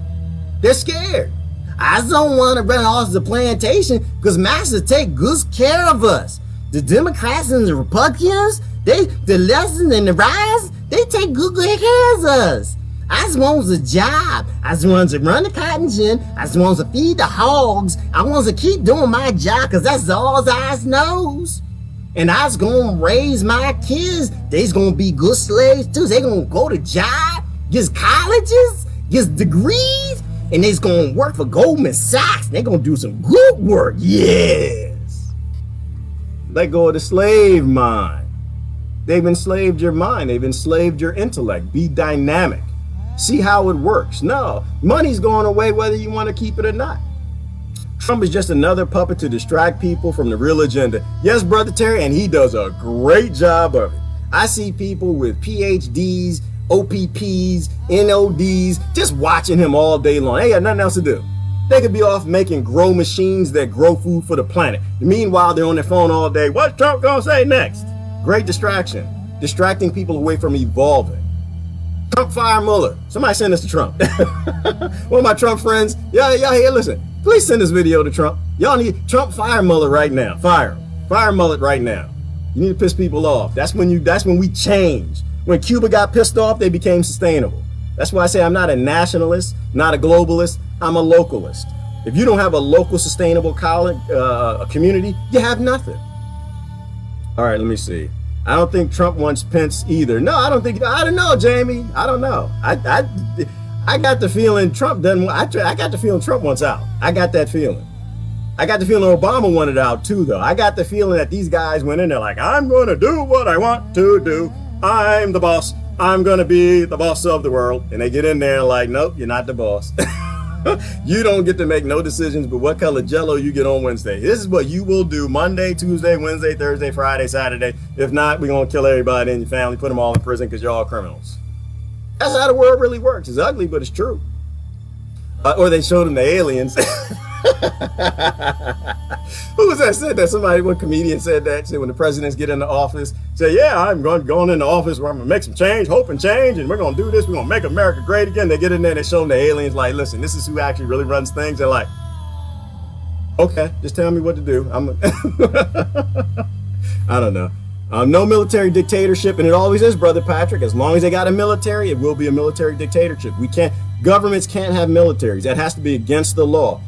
They're scared. I don't want to run off the plantation because masters take good care of us. The Democrats and the Republicans, the left and the right, they take good care of us. I just want a job. I just want to run the cotton gin. I just want to feed the hogs. I want to keep doing my job because that's all I knows. And I was going to raise my kids. They's going to be good slaves too. They going to go to job, get colleges, get degrees, and they's going to work for Goldman Sachs. They're going to do some good work. Yes. Let go of the slave mind. They've enslaved your mind. They've enslaved your intellect. Be dynamic. See how it works. No, money's going away whether you want to keep it or not. Trump is just another puppet to distract people from the real agenda. Yes, Brother Terry, and he does a great job of it. I see people with PhDs, OPPs, NODs, just watching him all day long. They got nothing else to do. They could be off making grow machines that grow food for the planet. Meanwhile, they're on their phone all day. What's Trump gonna say next? Great distraction. Distracting people away from evolving. Trump fire Mueller. Somebody send this to Trump. One of my Trump friends, y'all here, listen. Please send this video to Trump. Y'all need Trump fire Mueller right now. Fire him. Fire Mueller right now. You need to piss people off. That's when we change. When Cuba got pissed off, they became sustainable. That's why I say I'm not a nationalist, not a globalist. I'm a localist. If you don't have a local sustainable community, you have nothing. All right, let me see. I don't think Trump wants Pence either. No, I don't know, Jamie. I don't know. I got the feeling Trump doesn't. I got the feeling Trump wants out. I got that feeling. I got the feeling Obama wanted out too, though. I got the feeling that these guys went in there like, I'm going to do what I want to do. I'm the boss. I'm going to be the boss of the world. And they get in there like, nope, you're not the boss. You don't get to make no decisions, but what color jello you get on Wednesday. This is what you will do Monday, Tuesday, Wednesday, Thursday, Friday, Saturday. If not, we're going to kill everybody in your family, put them all in prison because you're all criminals. That's how the world really works. It's ugly, but it's true. Or they showed them the aliens. Who was that said that? Somebody, one comedian said that. Said when the presidents get into office, say, yeah, I'm going into office where I'm going to make some change, hope and change, and we're going to do this. We're going to make America great again. They get in there and they show them the aliens like, listen, this is who actually really runs things. They're like, okay, just tell me what to do. I don't know. No military dictatorship, and it always is, Brother Patrick. As long as they got a military, it will be a military dictatorship. Governments can't have militaries. That has to be against the law.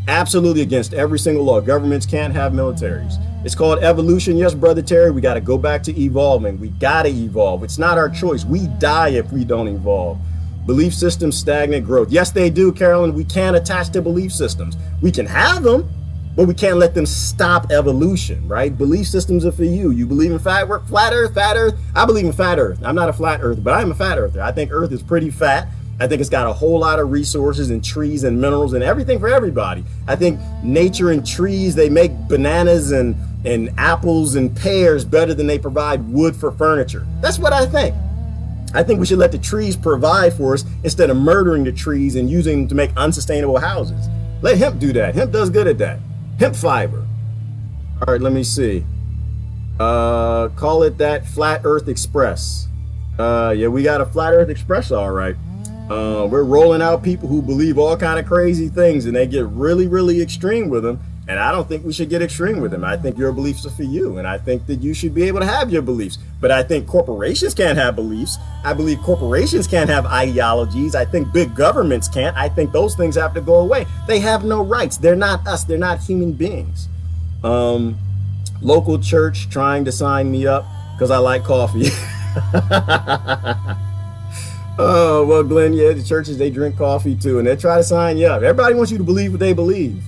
Absolutely against every single law. Governments can't have militaries. It's called evolution. Yes, Brother Terry, we got to go back to evolving. We got to evolve. It's not our choice. We die if we don't evolve. Belief systems, stagnant growth. Yes, they do, Carolyn. We can't attach to belief systems. We can have them, but we can't let them stop evolution, right? Belief systems are for you. You believe in flat earth, fat earth. I believe in fat earth. I'm not a flat earther, but I'm a fat earther. I think earth is pretty fat. I think it's got a whole lot of resources and trees and minerals and everything for everybody. I think nature and trees, they make bananas and apples and pears better than they provide wood for furniture. That's what I think. I think we should let the trees provide for us instead of murdering the trees and using them to make unsustainable houses. Let hemp do that. Hemp does good at that. Hemp fiber. All right, let me see. Call it that Flat Earth Express. Yeah, we got a Flat Earth Express, all right. We're rolling out people who believe all kind of crazy things and they get really, really extreme with them. And I don't think we should get extreme with them. I think your beliefs are for you. And I think that you should be able to have your beliefs. But I think corporations can't have beliefs. I believe corporations can't have ideologies. I think big governments can't. I think those things have to go away. They have no rights. They're not us. They're not human beings. Local church trying to sign me up because I like coffee. Oh, well, Glenn, yeah, the churches, they drink coffee too, and they try to sign you up. Everybody wants you to believe what they believe.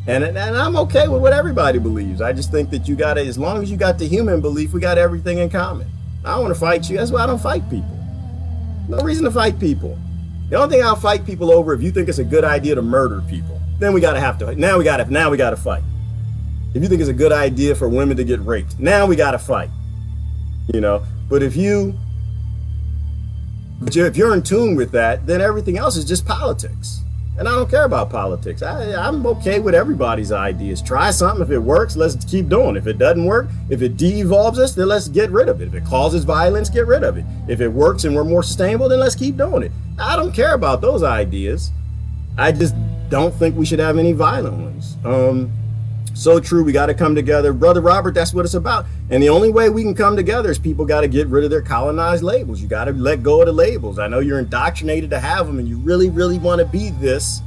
And I'm okay with what everybody believes. I just think that you got to, as long as you got the human belief, we got everything in common. I don't want to fight you. That's why I don't fight people. No reason to fight people. The only thing I'll fight people over, if you think it's a good idea to murder people, then we got to have to, now we got to fight. If you think it's a good idea for women to get raped, now we got to fight. You know, but if you're in tune with that, then everything else is just politics. And I don't care about politics. I'm okay with everybody's ideas. Try something. If it works, let's keep doing it. If it doesn't work, if it de-evolves us, then let's get rid of it. If it causes violence, get rid of it. If it works and we're more sustainable, then let's keep doing it. I don't care about those ideas. I just don't think we should have any violent ones. So true. We got to come together. Brother Robert, that's what it's about. And the only way we can come together is people got to get rid of their colonized labels. You got to let go of the labels. I know you're indoctrinated to have them and you really, really want to be this.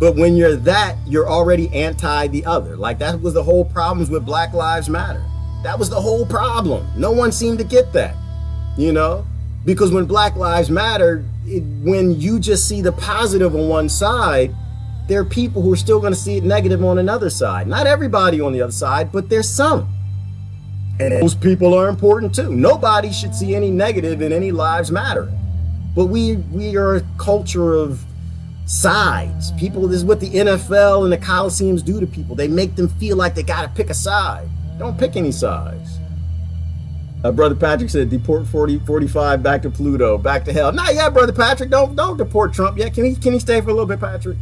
But when you're that, you're already anti the other. Like that was the whole problems with Black Lives Matter. That was the whole problem. No one seemed to get that, you know, because when Black Lives Matter, when you just see the positive on one side, there are people who are still going to see it negative on another side. Not everybody on the other side, but there's some. And those people are important too. Nobody should see any negative in any lives matter. But we are a culture of sides. People, this is what the NFL and the Coliseums do to people. They make them feel like they got to pick a side. Don't pick any sides. Brother Patrick said, deport 45 back to Pluto, back to hell. Not yet, Brother Patrick. Don't deport Trump yet. Can he stay for a little bit, Patrick?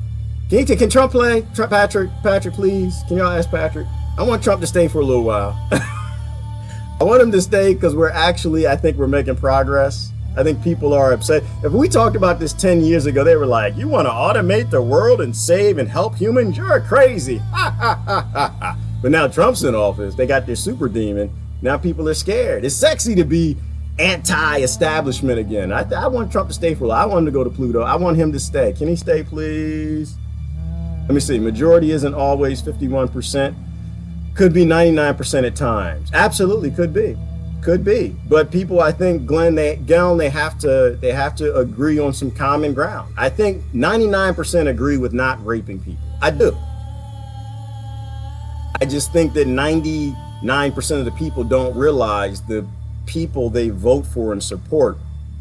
Can Trump play? Patrick, please. Can y'all ask Patrick? I want Trump to stay for a little while. I want him to stay because I think we're making progress. I think people are upset. If we talked about this 10 years ago, they were like, you want to automate the world and save and help humans? You're crazy. But now Trump's in office. They got their super demon. Now people are scared. It's sexy to be anti-establishment again. I want Trump to stay for a while. I want him to go to Pluto. I want him to stay. Can he stay, please? Let me see. Majority isn't always 51%. Could be 99% at times. Absolutely could be. Could be. But people, I think, Glenn, they have to agree on some common ground. I think 99% agree with not raping people. I do. I just think that 99% of the people don't realize the people they vote for and support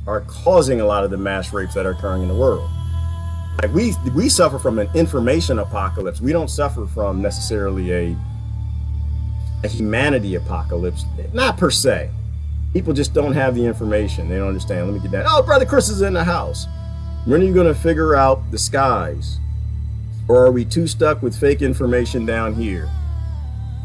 are causing a lot of the mass rapes that are occurring in the world. Like we suffer from an information apocalypse. We don't suffer from necessarily a humanity apocalypse, not per se. People just don't have the information. They don't understand. Let me get that. Oh, Brother Chris is in the house. When are you going to figure out the skies? Or are we too stuck with fake information down here?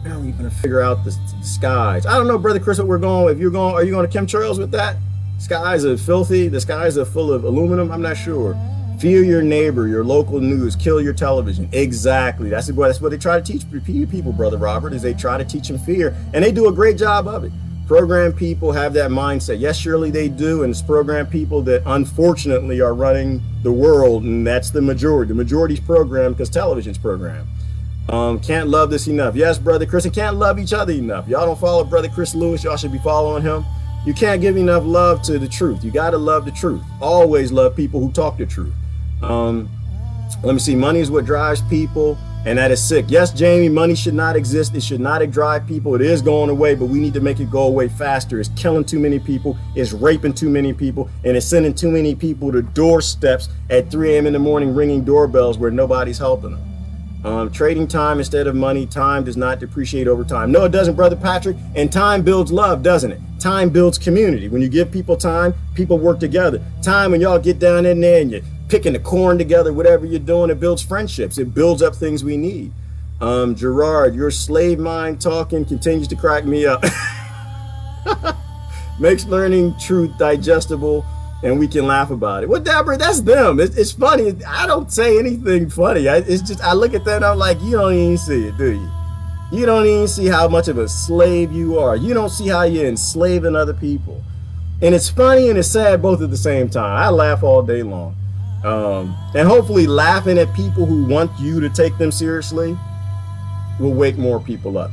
When are we going to figure out the skies? I don't know, Brother Chris, what we're going. If you're going, are you going to chemtrails with that? Skies are filthy. The skies are full of aluminum. I'm not sure. Fear your neighbor, your local news, kill your television. Exactly. That's what they try to teach people, Brother Robert, is they try to teach them fear. And they do a great job of it. Program people have that mindset. Yes, surely they do. And it's program people that unfortunately are running the world. And that's the majority. The majority's programmed because television's programmed. Can't love this enough. Yes, Brother Chris, and can't love each other enough. Y'all don't follow Brother Chris Lewis. Y'all should be following him. You can't give enough love to the truth. You got to love the truth. Always love people who talk the truth. Let me see. Money is what drives people, and that is sick. Yes, Jamie, money should not exist. It should not drive people. It is going away, but we need to make it go away faster. It's killing too many people. It's raping too many people, and it's sending too many people to doorsteps at 3 a.m. in the morning ringing doorbells where nobody's helping them. Trading time instead of money. Time does not depreciate over time. No, it doesn't, Brother Patrick. And time builds love, doesn't it? Time builds community. When you give people time, people work together. Time when y'all get down in there and you're picking the corn together, whatever you're doing, it builds friendships. It builds up things we need. Gerard, your slave mind talking continues to crack me up. Makes learning truth digestible and we can laugh about it. Well, Deborah, that's them. It's funny. I don't say anything funny. It's just, I look at that and I'm like, you don't even see it, do you? You don't even see how much of a slave you are. You don't see how you're enslaving other people. And it's funny and it's sad both at the same time. I laugh all day long. And hopefully laughing at people who want you to take them seriously will wake more people up.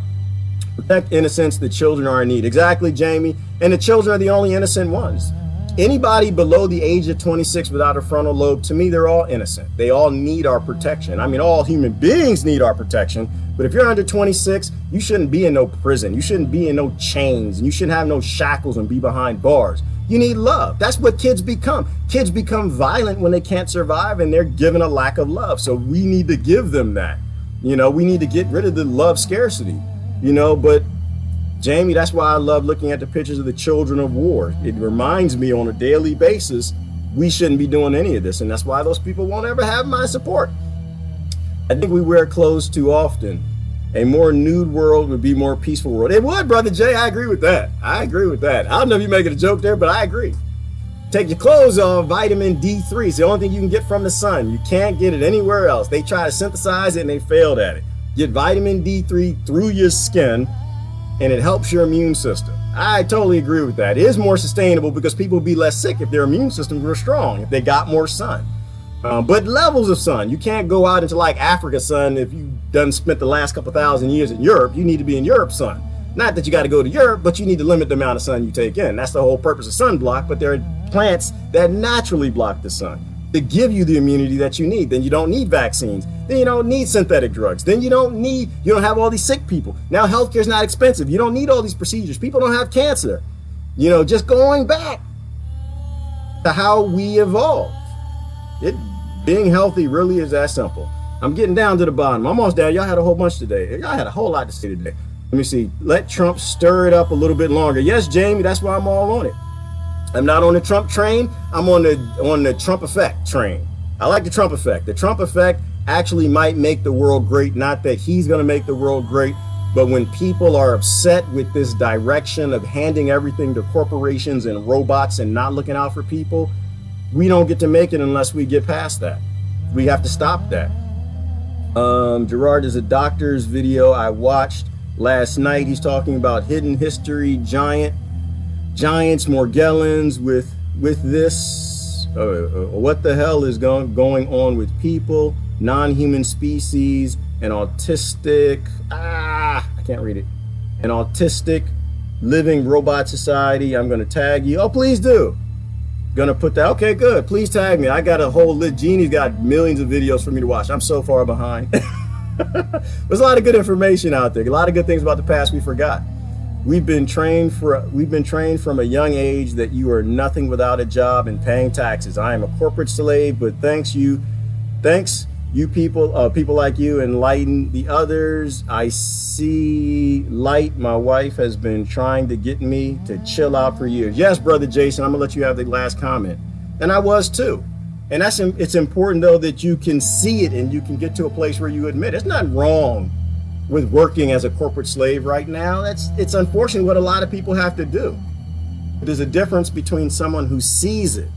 Protect innocence. The children are in need. Exactly, Jamie. And the children are the only innocent ones. Anybody below the age of 26 without a frontal lobe, to me, they're all innocent. They all need our protection. I mean, all human beings need our protection. But if you're under 26, you shouldn't be in no prison. You shouldn't be in no chains. And you shouldn't have no shackles and be behind bars. You need love. That's what kids become. Kids become violent when they can't survive and they're given a lack of love. So we need to give them that. You know, we need to get rid of the love scarcity, you know, but Jamie, that's why I love looking at the pictures of the children of war. It reminds me on a daily basis, we shouldn't be doing any of this. And that's why those people won't ever have my support. I think we wear clothes too often. A more nude world would be a more peaceful world. It would, Brother Jay. I agree with that. I agree with that. I don't know if you're making a joke there, but I agree. Take your clothes off, vitamin D3. It's the only thing you can get from the sun. You can't get it anywhere else. They try to synthesize it and they failed at it. Get vitamin D3 through your skin and it helps your immune system. I totally agree with that. It is more sustainable because people would be less sick if their immune systems were strong, if they got more sun. But levels of sun. You can't go out into like Africa sun if you done spent the last couple thousand years in Europe. You need to be in Europe sun. Not that you got to go to Europe, but you need to limit the amount of sun you take in. That's the whole purpose of sunblock, but there are plants that naturally block the sun to give you the immunity that you need. Then you don't need vaccines. Then you don't need synthetic drugs. Then you don't have all these sick people. Now healthcare is not expensive. You don't need all these procedures. People don't have cancer. Just going back to how we evolved. Being healthy really is that simple. I'm getting down to the bottom. I'm almost down. Y'all had a whole bunch today. Y'all had a whole lot to say today. Let me see. Let Trump stir it up a little bit longer. Yes, Jamie, that's why I'm all on it. I'm not on the Trump train. I'm on the Trump effect train. I like the Trump effect. The Trump effect actually might make the world great. Not that he's going to make the world great, but when people are upset with this direction of handing everything to corporations and robots and not looking out for people, we don't get to make it unless we get past that. We have to stop that. Gerard, is a doctor's video I watched last night. He's talking about hidden history, giants, Morgellons with this. What the hell is going on with people, non-human species, and autistic, I can't read it. An autistic living robot society. I'm going to tag you. Oh, please do. Gonna put that. Okay, good. Please tag me. I got a whole list. Jeannie's got millions of videos for me to watch. I'm so far behind. There's a lot of good information out there. A lot of good things about the past we forgot. We've been trained from a young age that you are nothing without a job and paying taxes. I am a corporate slave, but thanks you people like you enlighten the others. I see light. My wife has been trying to get me to chill out for years. Yes, brother Jason, I'm gonna let you have the last comment. And I was too. And it's important though that you can see it and you can get to a place where you admit it's not wrong with working as a corporate slave right now. It's unfortunately what a lot of people have to do. There's a difference between someone who sees it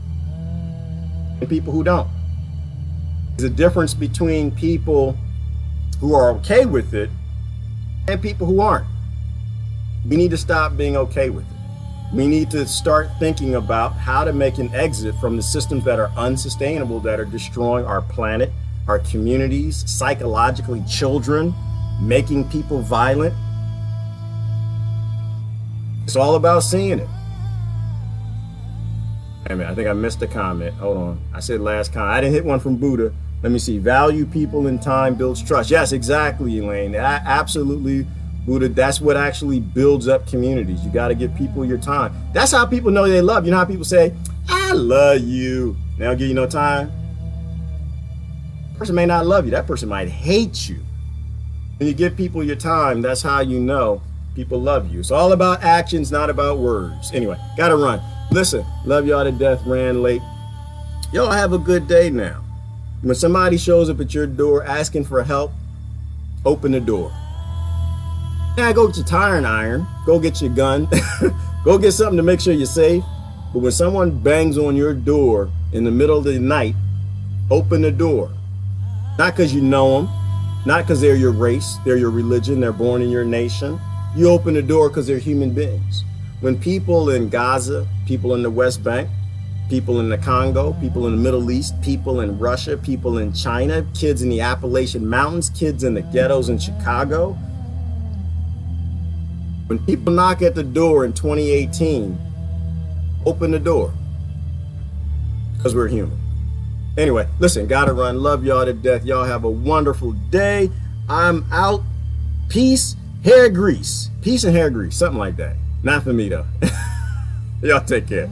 and people who don't. There's a difference between people who are okay with it and people who aren't. We need to stop being okay with it. We need to start thinking about how to make an exit from the systems that are unsustainable, that are destroying our planet, our communities, psychologically, children, making people violent. It's all about seeing it. Hey man, I think I missed a comment. Hold on. I said last comment. I didn't hit one from Buddha. Let me see. Value people in time builds trust. Yes, exactly, Elaine. Absolutely, Buddha. That's what actually builds up communities. You got to give people your time. That's how people know they love you. You know how people say, I love you. They don't give you no time. The person may not love you. That person might hate you. When you give people your time, that's how you know people love you. It's all about actions, not about words. Anyway, got to run. Listen, love y'all to death, ran late. Y'all have a good day now. When somebody shows up at your door asking for help, open the door. Now go get your tire and iron, go get your gun, go get something to make sure you're safe. But when someone bangs on your door in the middle of the night, open the door. Not because you know them, not because they're your race, they're your religion, they're born in your nation. You open the door because they're human beings. When people in Gaza, people in the West Bank, people in the Congo, people in the Middle East, people in Russia, people in China, kids in the Appalachian Mountains, kids in the ghettos in Chicago. When people knock at the door in 2018, open the door, because we're human. Anyway, listen, gotta run. Love y'all to death. Y'all have a wonderful day. I'm out. Peace, hair grease. Peace and hair grease, something like that. Not for me though. Y'all take care.